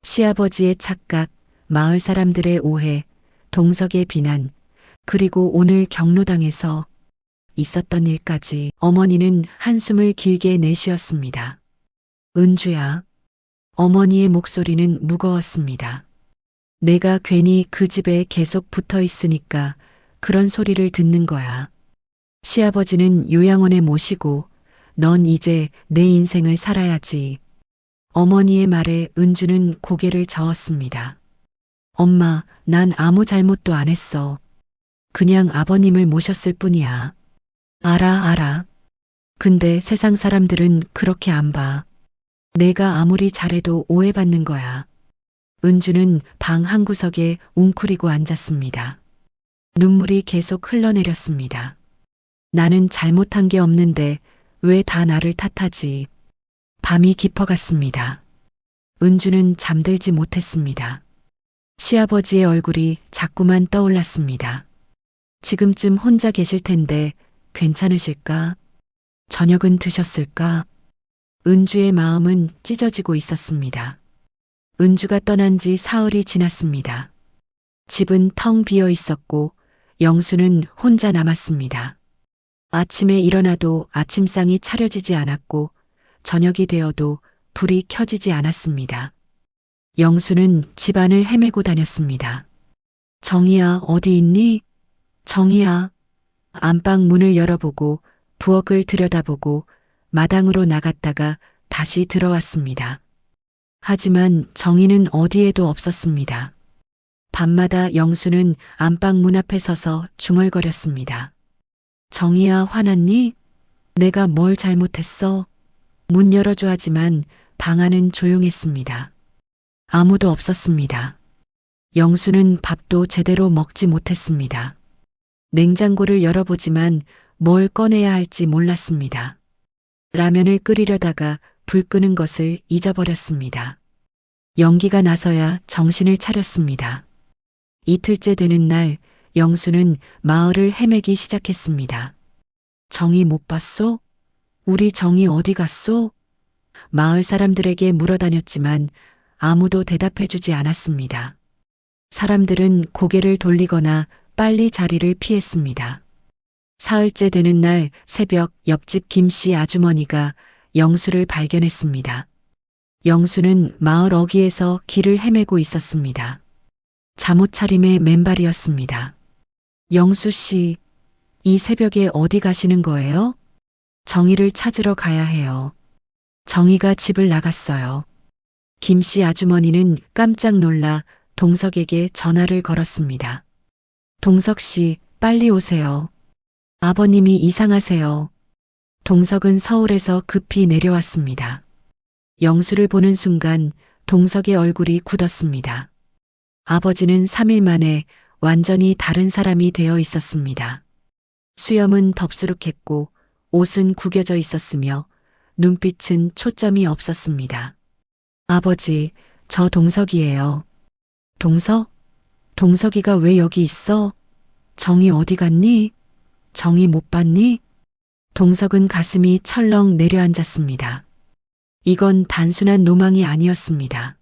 시아버지의 착각, 마을 사람들의 오해, 동석의 비난, 그리고 오늘 경로당에서 있었던 일까지. 어머니는 한숨을 길게 내쉬었습니다. 은주야. 어머니의 목소리는 무거웠습니다. 내가 괜히 그 집에 계속 붙어 있으니까 그런 소리를 듣는 거야. 시아버지는 요양원에 모시고 넌 이제 내 인생을 살아야지. 어머니의 말에 은주는 고개를 저었습니다. 엄마, 난 아무 잘못도 안 했어. 그냥 아버님을 모셨을 뿐이야. 알아. 근데 세상 사람들은 그렇게 안 봐. 내가 아무리 잘해도 오해받는 거야. 은주는 방 한구석에 웅크리고 앉았습니다. 눈물이 계속 흘러내렸습니다. 나는 잘못한 게 없는데 왜 다 나를 탓하지? 밤이 깊어갔습니다. 은주는 잠들지 못했습니다. 시아버지의 얼굴이 자꾸만 떠올랐습니다. 지금쯤 혼자 계실 텐데 괜찮으실까? 저녁은 드셨을까? 은주의 마음은 찢어지고 있었습니다. 은주가 떠난 지 사흘이 지났습니다. 집은 텅 비어 있었고 영수는 혼자 남았습니다. 아침에 일어나도 아침상이 차려지지 않았고 저녁이 되어도 불이 켜지지 않았습니다. 영수는 집안을 헤매고 다녔습니다. 정희야, 어디 있니? 정희야. 안방 문을 열어보고 부엌을 들여다보고 마당으로 나갔다가 다시 들어왔습니다. 하지만 정희는 어디에도 없었습니다. 밤마다 영수는 안방 문 앞에 서서 중얼거렸습니다. 정희야, 화났니? 내가 뭘 잘못했어? 문 열어줘 하지만 방 안은 조용했습니다. 아무도 없었습니다. 영수는 밥도 제대로 먹지 못했습니다. 냉장고를 열어보지만 뭘 꺼내야 할지 몰랐습니다. 라면을 끓이려다가 불 끄는 것을 잊어버렸습니다. 연기가 나서야 정신을 차렸습니다. 이틀째 되는 날 영수는 마을을 헤매기 시작했습니다. 정희 못 봤소? 우리 정희 어디 갔소? 마을 사람들에게 물어다녔지만 아무도 대답해주지 않았습니다. 사람들은 고개를 돌리거나 빨리 자리를 피했습니다. 사흘째 되는 날 새벽 옆집 김씨 아주머니가 영수를 발견했습니다. 영수는 마을 어귀에서 길을 헤매고 있었습니다. 잠옷 차림의 맨발이었습니다. 영수 씨, 이 새벽에 어디 가시는 거예요? 정희를 찾으러 가야 해요. 정희가 집을 나갔어요. 김씨 아주머니는 깜짝 놀라 동석에게 전화를 걸었습니다. 동석 씨, 빨리 오세요. 아버님이 이상하세요. 동석은 서울에서 급히 내려왔습니다. 영수를 보는 순간 동석의 얼굴이 굳었습니다. 아버지는 3일 만에 완전히 다른 사람이 되어 있었습니다. 수염은 덥수룩했고 옷은 구겨져 있었으며 눈빛은 초점이 없었습니다. 아버지, 저 동석이에요. 동석? 동석이가 왜 여기 있어? 정희 어디 갔니? 정희 못 봤니? 동석은 가슴이 철렁 내려앉았습니다. 이건 단순한 노망이 아니었습니다.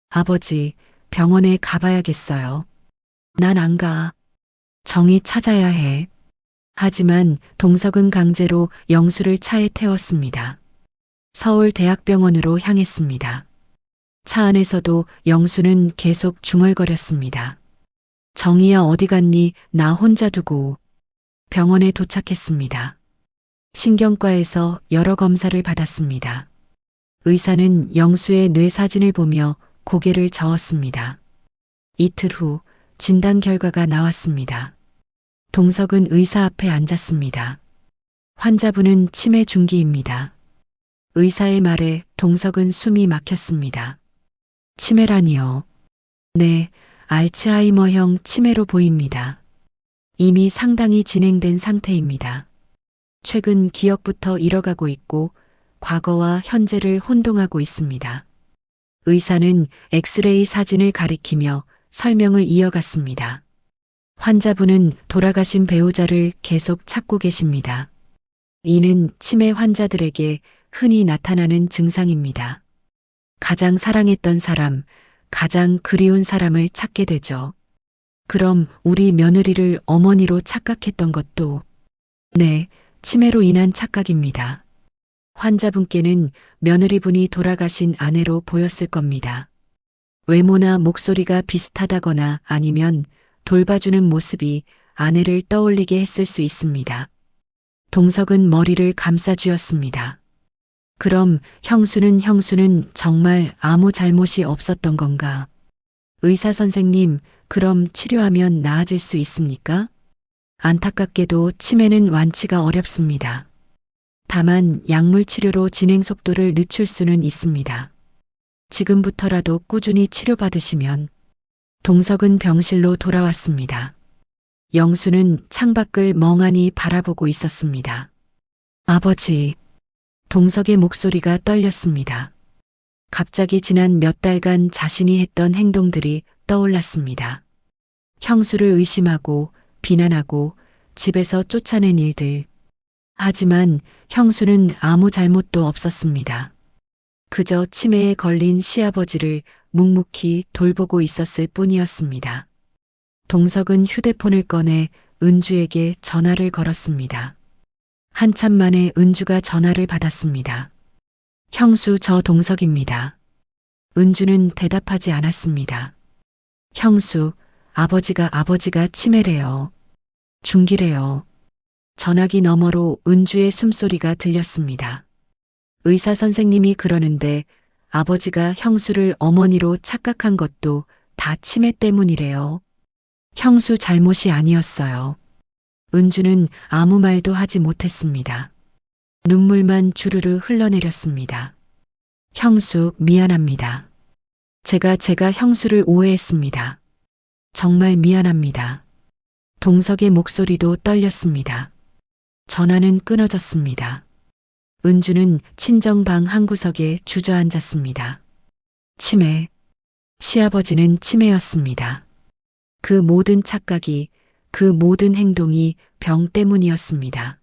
아버지, 병원에 가봐야겠어요. 난 안 가. 정희 찾아야 해. 하지만 동석은 강제로 영수를 차에 태웠습니다. 서울대학병원으로 향했습니다. 차 안에서도 영수는 계속 중얼거렸습니다. 정희야 어디 갔니? 나 혼자 두고. 병원에 도착했습니다. 신경과에서 여러 검사를 받았습니다. 의사는 영수의 뇌 사진을 보며 고개를 저었습니다. 이틀 후 진단 결과가 나왔습니다. 동석은 의사 앞에 앉았습니다. 환자분은 치매 중기입니다. 의사의 말에 동석은 숨이 막혔습니다. 치매라니요? 네, 알츠하이머형 치매로 보입니다. 이미 상당히 진행된 상태입니다. 최근 기억부터 잃어가고 있고 과거와 현재를 혼동하고 있습니다. 의사는 엑스레이 사진을 가리키며 설명을 이어갔습니다. 환자분은 돌아가신 배우자를 계속 찾고 계십니다. 이는 치매 환자들에게 흔히 나타나는 증상입니다. 가장 사랑했던 사람, 가장 그리운 사람을 찾게 되죠. 그럼 우리 며느리를 어머니로 착각했던 것도 네, 치매로 인한 착각입니다. 환자분께는 며느리분이 돌아가신 아내로 보였을 겁니다. 외모나 목소리가 비슷하다거나 아니면 돌봐주는 모습이 아내를 떠올리게 했을 수 있습니다. 동석은 머리를 감싸쥐었습니다. 그럼 형수는 정말 아무 잘못이 없었던 건가? 의사 선생님, 그럼 치료하면 나아질 수 있습니까? 안타깝게도 치매는 완치가 어렵습니다. 다만 약물 치료로 진행 속도를 늦출 수는 있습니다. 지금부터라도 꾸준히 치료받으시면. 동석은 병실로 돌아왔습니다. 영수는 창밖을 멍하니 바라보고 있었습니다. 아버지. 동석의 목소리가 떨렸습니다. 갑자기 지난 몇 달간 자신이 했던 행동들이 떠올랐습니다. 형수를 의심하고 비난하고 집에서 쫓아낸 일들. 하지만 형수는 아무 잘못도 없었습니다. 그저 치매에 걸린 시아버지를 묵묵히 돌보고 있었을 뿐이었습니다. 동석은 휴대폰을 꺼내 은주에게 전화를 걸었습니다. 한참 만에 은주가 전화를 받았습니다. 형수, 저 동석입니다. 은주는 대답하지 않았습니다. 형수, 아버지가 치매래요. 중기래요. 전화기 너머로 은주의 숨소리가 들렸습니다. 의사 선생님이 그러는데 아버지가 형수를 어머니로 착각한 것도 다 치매 때문이래요. 형수 잘못이 아니었어요. 은주는 아무 말도 하지 못했습니다. 눈물만 주르르 흘러내렸습니다. 형수, 미안합니다. 제가 형수를 오해했습니다. 정말 미안합니다. 동석의 목소리도 떨렸습니다. 전화는 끊어졌습니다. 은주는 친정방 한구석에 주저앉았습니다. 치매. 시아버지는 치매였습니다. 그 모든 착각이, 그 모든 행동이 병 때문이었습니다.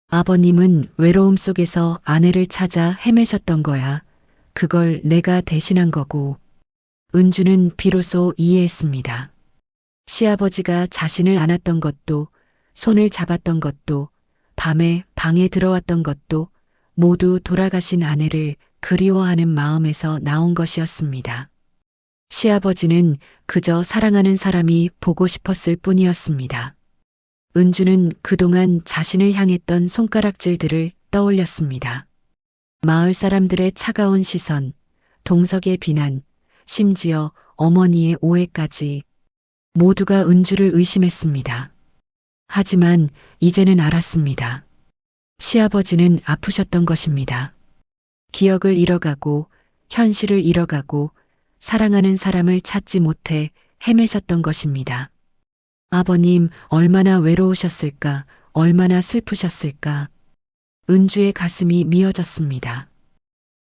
아버님은 외로움 속에서 아내를 찾아 헤매셨던 거야. 그걸 내가 대신한 거고. 은주는 비로소 이해했습니다. 시아버지가 자신을 안았던 것도, 손을 잡았던 것도, 밤에 방에 들어왔던 것도 모두 돌아가신 아내를 그리워하는 마음에서 나온 것이었습니다. 시아버지는 그저 사랑하는 사람이 보고 싶었을 뿐이었습니다. 은주는 그동안 자신을 향했던 손가락질들을 떠올렸습니다. 마을 사람들의 차가운 시선, 동석의 비난, 심지어 어머니의 오해까지 모두가 은주를 의심했습니다. 하지만 이제는 알았습니다. 시아버지는 아프셨던 것입니다. 기억을 잃어가고 현실을 잃어가고 사랑하는 사람을 찾지 못해 헤매셨던 것입니다. 아버님, 얼마나 외로우셨을까, 얼마나 슬프셨을까. 은주의 가슴이 미어졌습니다.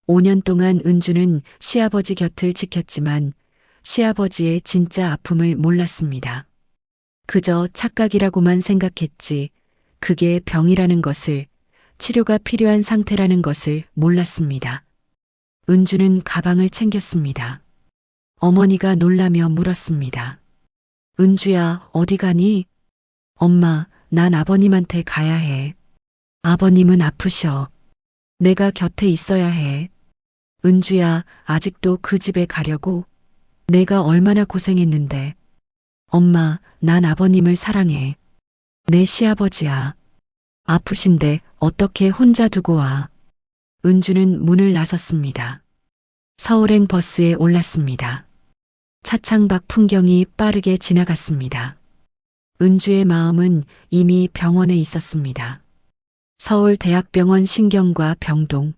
5년 동안 은주는 시아버지 곁을 지켰지만 시아버지의 진짜 아픔을 몰랐습니다. 그저 착각이라고만 생각했지, 그게 병이라는 것을, 치료가 필요한 상태라는 것을 몰랐습니다. 은주는 가방을 챙겼습니다. 어머니가 놀라며 물었습니다. 은주야, 어디 가니? 엄마, 난 아버님한테 가야 해. 아버님은 아프셔. 내가 곁에 있어야 해. 은주야, 아직도 그 집에 가려고? 내가 얼마나 고생했는데. 엄마, 난 아버님을 사랑해. 내 시아버지야. 아프신데 어떻게 혼자 두고 와. 은주는 문을 나섰습니다. 서울행 버스에 올랐습니다. 차창 밖 풍경이 빠르게 지나갔습니다. 은주의 마음은 이미 병원에 있었습니다. 서울대학병원 신경과 병동.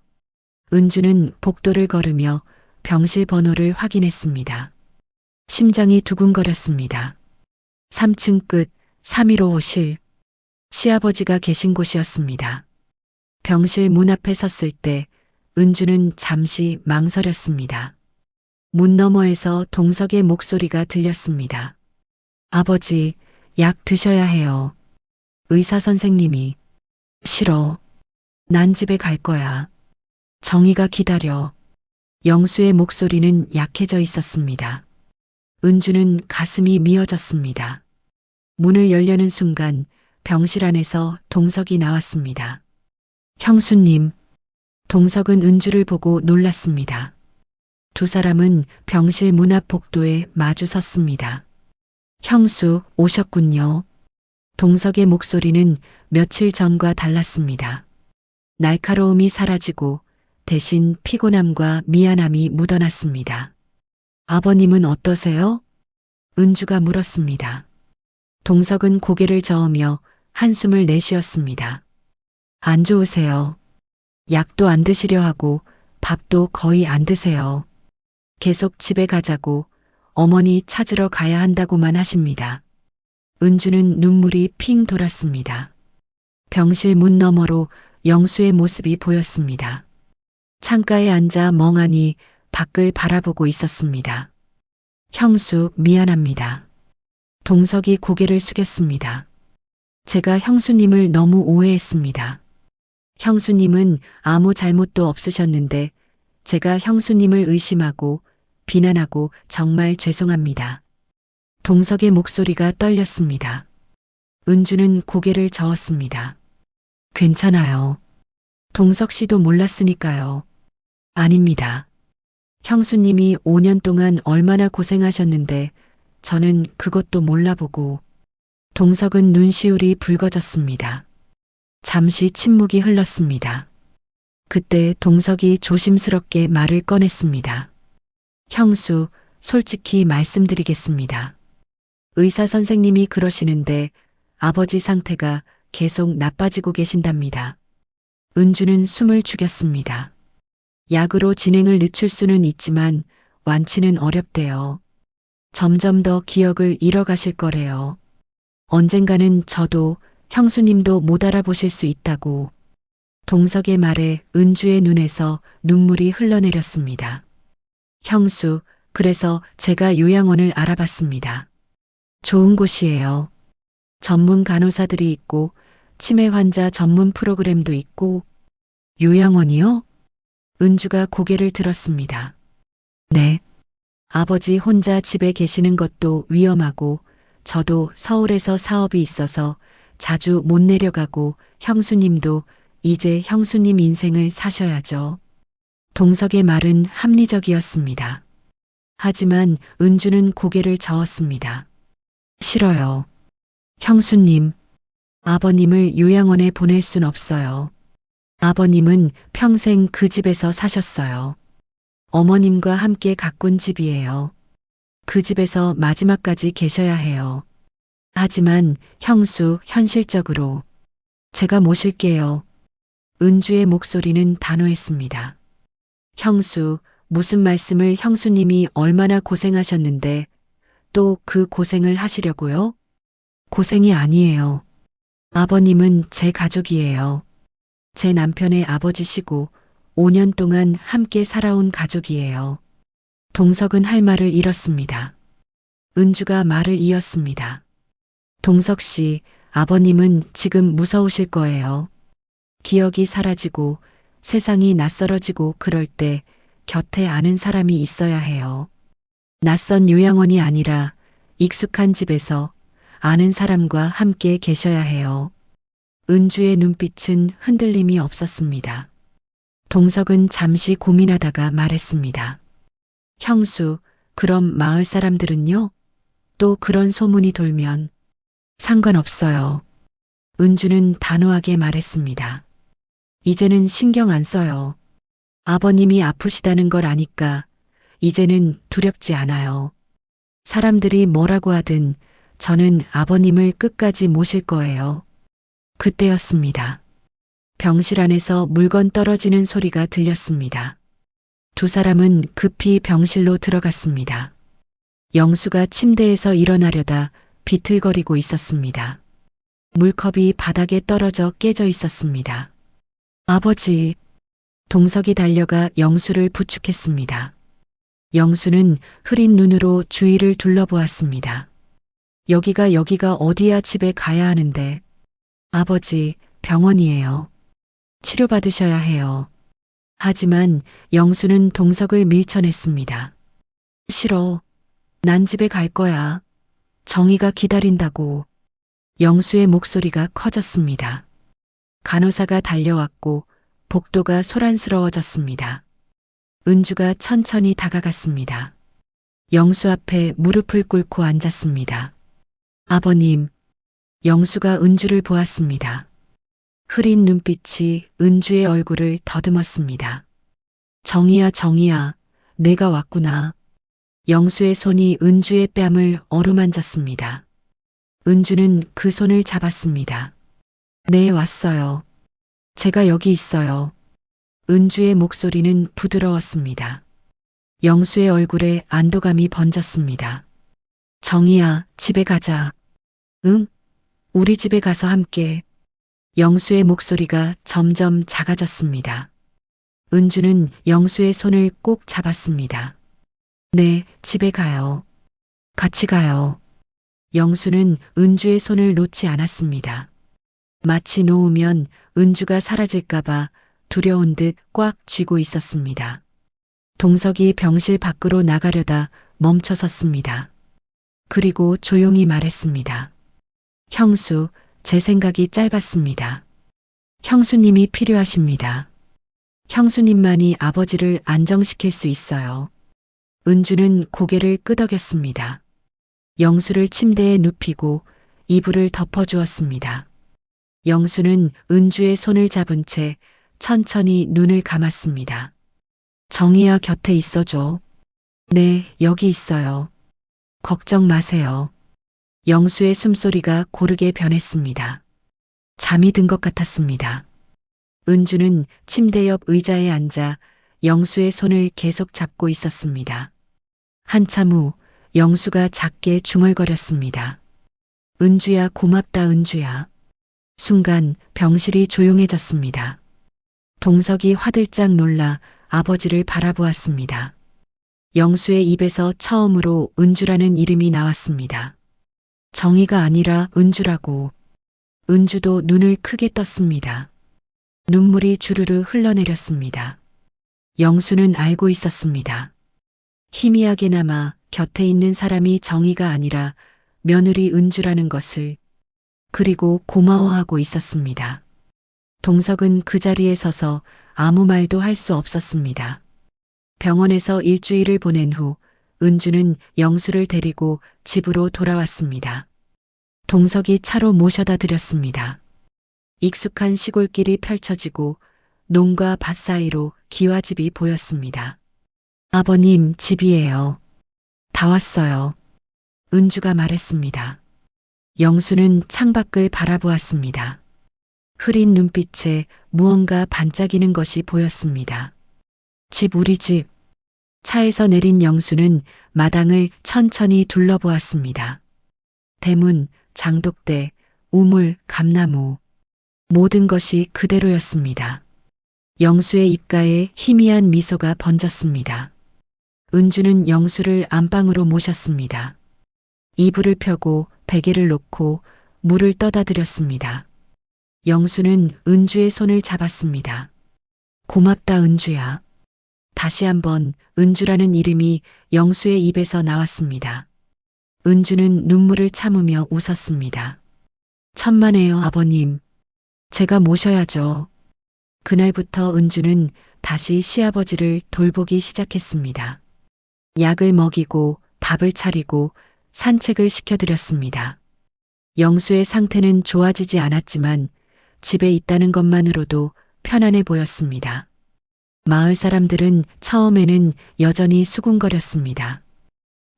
은주는 복도를 걸으며 병실 번호를 확인했습니다. 심장이 두근거렸습니다. 3층 끝 3155실. 시아버지가 계신 곳이었습니다. 병실 문 앞에 섰을 때 은주는 잠시 망설였습니다. 문 너머에서 동석의 목소리가 들렸습니다. 아버지, 약 드셔야 해요. 의사 선생님이. 싫어. 난 집에 갈 거야. 정희가 기다려. 영수의 목소리는 약해져 있었습니다. 은주는 가슴이 미어졌습니다. 문을 열려는 순간 병실 안에서 동석이 나왔습니다. 형수님. 동석은 은주를 보고 놀랐습니다. 두 사람은 병실 문 앞 복도에 마주 섰습니다. 형수, 오셨군요. 동석의 목소리는 며칠 전과 달랐습니다. 날카로움이 사라지고 대신 피곤함과 미안함이 묻어났습니다. 아버님은 어떠세요? 은주가 물었습니다. 동석은 고개를 저으며 한숨을 내쉬었습니다. 안 좋으세요. 약도 안 드시려 하고 밥도 거의 안 드세요. 계속 집에 가자고 어머니 찾으러 가야 한다고만 하십니다. 은주는 눈물이 핑 돌았습니다. 병실 문 너머로 영수의 모습이 보였습니다. 창가에 앉아 멍하니 밖을 바라보고 있었습니다. 형수, 미안합니다. 동석이 고개를 숙였습니다. 제가 형수님을 너무 오해했습니다. 형수님은 아무 잘못도 없으셨는데 제가 형수님을 의심하고 비난하고 정말 죄송합니다. 동석의 목소리가 떨렸습니다. 은주는 고개를 저었습니다. 괜찮아요. 동석 씨도 몰랐으니까요. 아닙니다. 형수님이 5년 동안 얼마나 고생하셨는데 저는 그것도 몰라보고. 동석은 눈시울이 붉어졌습니다. 잠시 침묵이 흘렀습니다. 그때 동석이 조심스럽게 말을 꺼냈습니다. 형수, 솔직히 말씀드리겠습니다. 의사 선생님이 그러시는데 아버지 상태가 계속 나빠지고 계신답니다. 은주는 숨을 죽였습니다. 약으로 진행을 늦출 수는 있지만 완치는 어렵대요. 점점 더 기억을 잃어가실 거래요. 언젠가는 저도 형수님도 못 알아보실 수 있다고. 동석의 말에 은주의 눈에서 눈물이 흘러내렸습니다. 형수, 그래서 제가 요양원을 알아봤습니다. 좋은 곳이에요. 전문 간호사들이 있고 치매 환자 전문 프로그램도 있고. 요양원이요? 은주가 고개를 들었습니다. 네. 아버지 혼자 집에 계시는 것도 위험하고 저도 서울에서 사업이 있어서 자주 못 내려가고 형수님도 이제 형수님 인생을 사셔야죠. 동석의 말은 합리적이었습니다. 하지만 은주는 고개를 저었습니다. 싫어요. 형수님, 아버님을 요양원에 보낼 순 없어요. 아버님은 평생 그 집에서 사셨어요. 어머님과 함께 가꾼 집이에요. 그 집에서 마지막까지 계셔야 해요. 하지만 형수, 현실적으로 제가 모실게요. 은주의 목소리는 단호했습니다. 형수, 무슨 말씀을 형수님이 얼마나 고생하셨는데 또 그 고생을 하시려고요? 고생이 아니에요. 아버님은 제 가족이에요. 제 남편의 아버지시고 5년 동안 함께 살아온 가족이에요. 동석은 할 말을 잃었습니다. 은주가 말을 이었습니다. 동석 씨, 아버님은 지금 무서우실 거예요. 기억이 사라지고 세상이 낯설어지고 그럴 때 곁에 아는 사람이 있어야 해요. 낯선 요양원이 아니라 익숙한 집에서 아는 사람과 함께 계셔야 해요. 은주의 눈빛은 흔들림이 없었습니다. 동석은 잠시 고민하다가 말했습니다. 형수, 그럼 마을 사람들은요? 또 그런 소문이 돌면 상관없어요. 은주는 단호하게 말했습니다. 이제는 신경 안 써요. 아버님이 아프시다는 걸 아니까 이제는 두렵지 않아요. 사람들이 뭐라고 하든 저는 아버님을 끝까지 모실 거예요. 그때였습니다. 병실 안에서 물건 떨어지는 소리가 들렸습니다. 두 사람은 급히 병실로 들어갔습니다. 영수가 침대에서 일어나려다 비틀거리고 있었습니다. 물컵이 바닥에 떨어져 깨져 있었습니다. 아버지, 동석이 달려가 영수를 부축했습니다. 영수는 흐린 눈으로 주위를 둘러보았습니다. 여기가 어디야? 집에 가야 하는데. 아버지, 병원이에요. 치료받으셔야 해요. 하지만 영수는 동석을 밀쳐냈습니다. 싫어. 난 집에 갈 거야. 정희가 기다린다고. 영수의 목소리가 커졌습니다. 간호사가 달려왔고 복도가 소란스러워졌습니다. 은주가 천천히 다가갔습니다. 영수 앞에 무릎을 꿇고 앉았습니다. 아버님. 영수가 은주를 보았습니다. 흐린 눈빛이 은주의 얼굴을 더듬었습니다. 정희야, 정희야, 내가 왔구나. 영수의 손이 은주의 뺨을 어루만졌습니다. 은주는 그 손을 잡았습니다. 네, 왔어요. 제가 여기 있어요. 은주의 목소리는 부드러웠습니다. 영수의 얼굴에 안도감이 번졌습니다. 정희야, 집에 가자. 응? 우리 집에 가서 함께. 영수의 목소리가 점점 작아졌습니다. 은주는 영수의 손을 꼭 잡았습니다. 네, 집에 가요. 같이 가요. 영수는 은주의 손을 놓지 않았습니다. 마치 놓으면 은주가 사라질까봐 두려운 듯 꽉 쥐고 있었습니다. 동석이 병실 밖으로 나가려다 멈춰섰습니다. 그리고 조용히 말했습니다. 형수, 제 생각이 짧았습니다. 형수님이 필요하십니다. 형수님만이 아버지를 안정시킬 수 있어요. 은주는 고개를 끄덕였습니다. 영수를 침대에 눕히고 이불을 덮어주었습니다. 영수는 은주의 손을 잡은 채 천천히 눈을 감았습니다. 정희야, 곁에 있어줘. 네, 여기 있어요. 걱정 마세요. 영수의 숨소리가 고르게 변했습니다. 잠이 든 것 같았습니다. 은주는 침대 옆 의자에 앉아 영수의 손을 계속 잡고 있었습니다. 한참 후 영수가 작게 중얼거렸습니다. 은주야, 고맙다, 은주야. 순간 병실이 조용해졌습니다. 동석이 화들짝 놀라 아버지를 바라보았습니다. 영수의 입에서 처음으로 은주라는 이름이 나왔습니다. 정희가 아니라 은주라고. 은주도 눈을 크게 떴습니다. 눈물이 주르르 흘러내렸습니다. 영수는 알고 있었습니다. 희미하게나마 곁에 있는 사람이 정희가 아니라 며느리 은주라는 것을. 그리고 고마워하고 있었습니다. 동석은 그 자리에 서서 아무 말도 할 수 없었습니다. 병원에서 일주일을 보낸 후 은주는 영수를 데리고 집으로 돌아왔습니다. 동석이 차로 모셔다 드렸습니다. 익숙한 시골길이 펼쳐지고 농과 밭 사이로 기와집이 보였습니다. 아버님, 집이에요. 다 왔어요. 은주가 말했습니다. 영수는 창밖을 바라보았습니다. 흐린 눈빛에 무언가 반짝이는 것이 보였습니다. 집, 우리 집. 차에서 내린 영수는 마당을 천천히 둘러보았습니다. 대문, 장독대, 우물, 감나무. 모든 것이 그대로였습니다. 영수의 입가에 희미한 미소가 번졌습니다. 은주는 영수를 안방으로 모셨습니다. 이불을 펴고 베개를 놓고 물을 떠다 드렸습니다. 영수는 은주의 손을 잡았습니다. 고맙다, 은주야. 다시 한번 은주라는 이름이 영수의 입에서 나왔습니다. 은주는 눈물을 참으며 웃었습니다. 천만에요, 아버님. 제가 모셔야죠. 그날부터 은주는 다시 시아버지를 돌보기 시작했습니다. 약을 먹이고 밥을 차리고 산책을 시켜드렸습니다. 영수의 상태는 좋아지지 않았지만 집에 있다는 것만으로도 편안해 보였습니다. 마을 사람들은 처음에는 여전히 수군거렸습니다.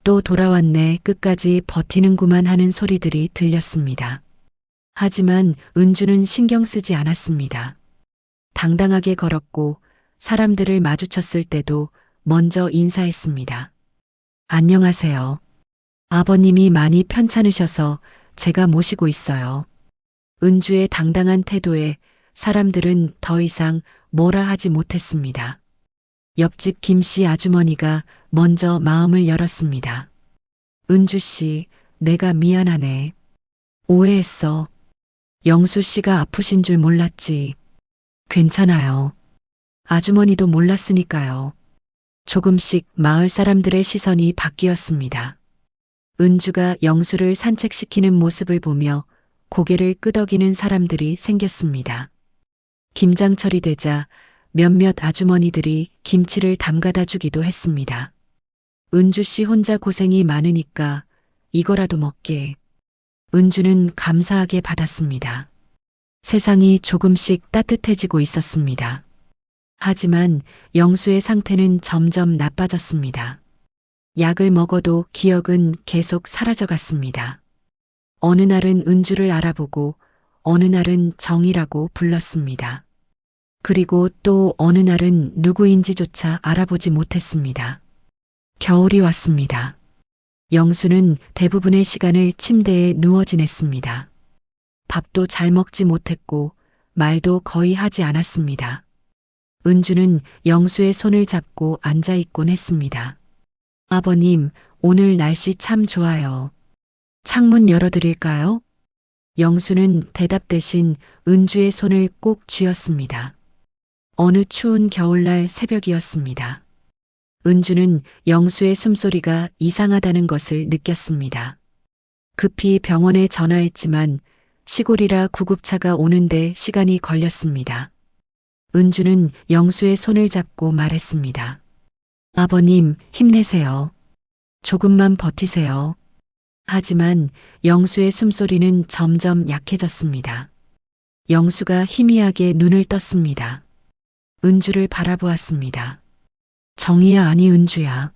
또 돌아왔네, 끝까지 버티는구만 하는 소리들이 들렸습니다. 하지만 은주는 신경 쓰지 않았습니다. 당당하게 걸었고 사람들을 마주쳤을 때도 먼저 인사했습니다. 안녕하세요. 아버님이 많이 편찮으셔서 제가 모시고 있어요. 은주의 당당한 태도에 사람들은 더 이상 뭐라 하지 못했습니다. 옆집 김씨 아주머니가 먼저 마음을 열었습니다. 은주 씨, 내가 미안하네. 오해했어. 영수 씨가 아프신 줄 몰랐지. 괜찮아요. 아주머니도 몰랐으니까요. 조금씩 마을 사람들의 시선이 바뀌었습니다. 은주가 영수를 산책시키는 모습을 보며 고개를 끄덕이는 사람들이 생겼습니다. 김장철이 되자 몇몇 아주머니들이 김치를 담가다 주기도 했습니다. 은주 씨 혼자 고생이 많으니까 이거라도 먹게. 은주는 감사하게 받았습니다. 세상이 조금씩 따뜻해지고 있었습니다. 하지만 영수의 상태는 점점 나빠졌습니다. 약을 먹어도 기억은 계속 사라져갔습니다. 어느 날은 은주를 알아보고 어느 날은 정이라고 불렀습니다. 그리고 또 어느 날은 누구인지조차 알아보지 못했습니다. 겨울이 왔습니다. 영수는 대부분의 시간을 침대에 누워 지냈습니다. 밥도 잘 먹지 못했고 말도 거의 하지 않았습니다. 은주는 영수의 손을 잡고 앉아 있곤 했습니다. 아버님, 오늘 날씨 참 좋아요. 창문 열어드릴까요? 영수는 대답 대신 은주의 손을 꼭 쥐었습니다. 어느 추운 겨울날 새벽이었습니다. 은주는 영수의 숨소리가 이상하다는 것을 느꼈습니다. 급히 병원에 전화했지만 시골이라 구급차가 오는데 시간이 걸렸습니다. 은주는 영수의 손을 잡고 말했습니다. 아버님, 힘내세요. 조금만 버티세요. 하지만 영수의 숨소리는 점점 약해졌습니다. 영수가 희미하게 눈을 떴습니다. 은주를 바라보았습니다. 정이야, 아니 은주야.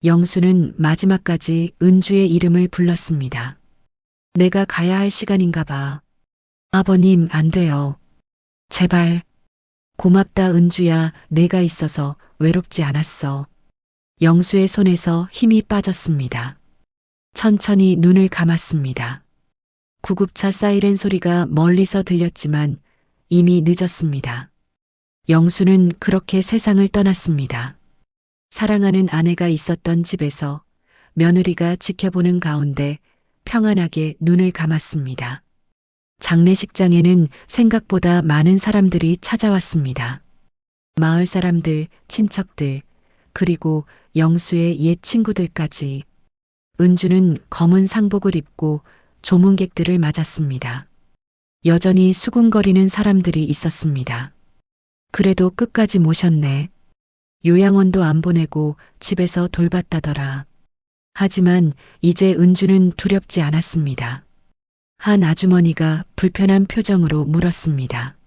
영수는 마지막까지 은주의 이름을 불렀습니다. 내가 가야 할 시간인가 봐. 아버님, 안 돼요. 제발. 고맙다 은주야, 내가 있어서 외롭지 않았어. 영수의 손에서 힘이 빠졌습니다. 천천히 눈을 감았습니다. 구급차 사이렌 소리가 멀리서 들렸지만 이미 늦었습니다. 영수는 그렇게 세상을 떠났습니다. 사랑하는 아내가 있었던 집에서 며느리가 지켜보는 가운데 평안하게 눈을 감았습니다. 장례식장에는 생각보다 많은 사람들이 찾아왔습니다. 마을 사람들, 친척들, 그리고 영수의 옛 친구들까지. 은주는 검은 상복을 입고 조문객들을 맞았습니다. 여전히 수군거리는 사람들이 있었습니다. 그래도 끝까지 모셨네. 요양원도 안 보내고 집에서 돌봤다더라. 하지만 이제 은주는 두렵지 않았습니다. 한 아주머니가 불편한 표정으로 물었습니다.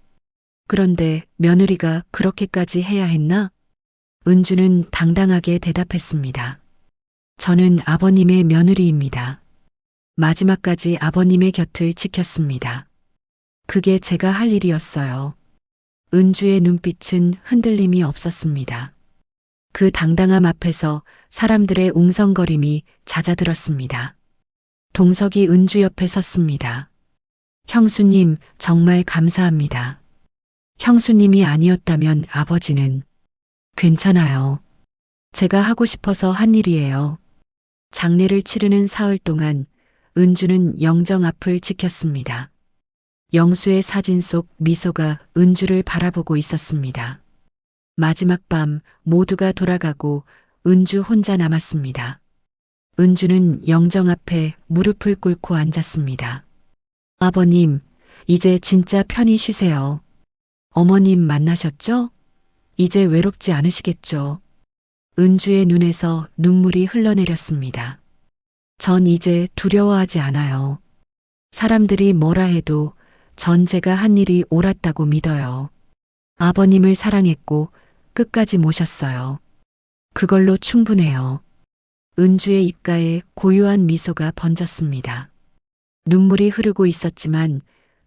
그런데 며느리가 그렇게까지 해야 했나? 은주는 당당하게 대답했습니다. 저는 아버님의 며느리입니다. 마지막까지 아버님의 곁을 지켰습니다. 그게 제가 할 일이었어요. 은주의 눈빛은 흔들림이 없었습니다. 그 당당함 앞에서 사람들의 웅성거림이 잦아들었습니다. 동석이 은주 옆에 섰습니다. 형수님, 정말 감사합니다. 형수님이 아니었다면 아버지는. 괜찮아요. 제가 하고 싶어서 한 일이에요. 장례를 치르는 사흘 동안 은주는 영정 앞을 지켰습니다. 영수의 사진 속 미소가 은주를 바라보고 있었습니다. 마지막 밤 모두가 돌아가고 은주 혼자 남았습니다. 은주는 영정 앞에 무릎을 꿇고 앉았습니다. 아버님, 이제 진짜 편히 쉬세요. 어머님 만나셨죠? 이제 외롭지 않으시겠죠? 은주의 눈에서 눈물이 흘러내렸습니다. 전 이제 두려워하지 않아요. 사람들이 뭐라 해도 전 제가 한 일이 옳았다고 믿어요. 아버님을 사랑했고 끝까지 모셨어요. 그걸로 충분해요. 은주의 입가에 고요한 미소가 번졌습니다. 눈물이 흐르고 있었지만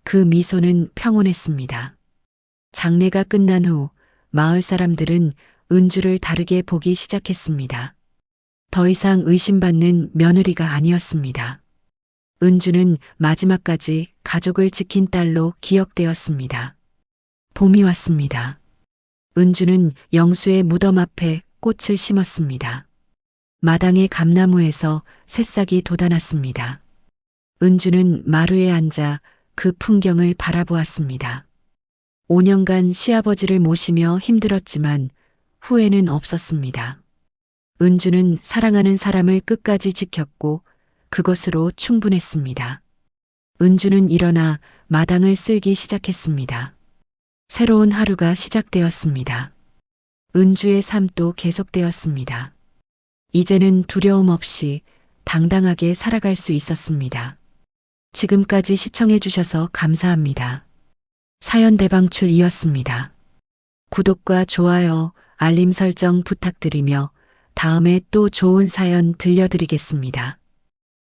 그 미소는 평온했습니다. 장례가 끝난 후 마을 사람들은 은주를 다르게 보기 시작했습니다. 더 이상 의심받는 며느리가 아니었습니다. 은주는 마지막까지 가족을 지킨 딸로 기억되었습니다. 봄이 왔습니다. 은주는 영수의 무덤 앞에 꽃을 심었습니다. 마당의 감나무에서 새싹이 돋아났습니다. 은주는 마루에 앉아 그 풍경을 바라보았습니다. 5년간 시아버지를 모시며 힘들었지만 후회는 없었습니다. 은주는 사랑하는 사람을 끝까지 지켰고 그것으로 충분했습니다. 은주는 일어나 마당을 쓸기 시작했습니다. 새로운 하루가 시작되었습니다. 은주의 삶도 계속되었습니다. 이제는 두려움 없이 당당하게 살아갈 수 있었습니다. 지금까지 시청해 주셔서 감사합니다. 사연 대방출이었습니다. 구독과 좋아요, 알림 설정 부탁드리며 다음에 또 좋은 사연 들려드리겠습니다.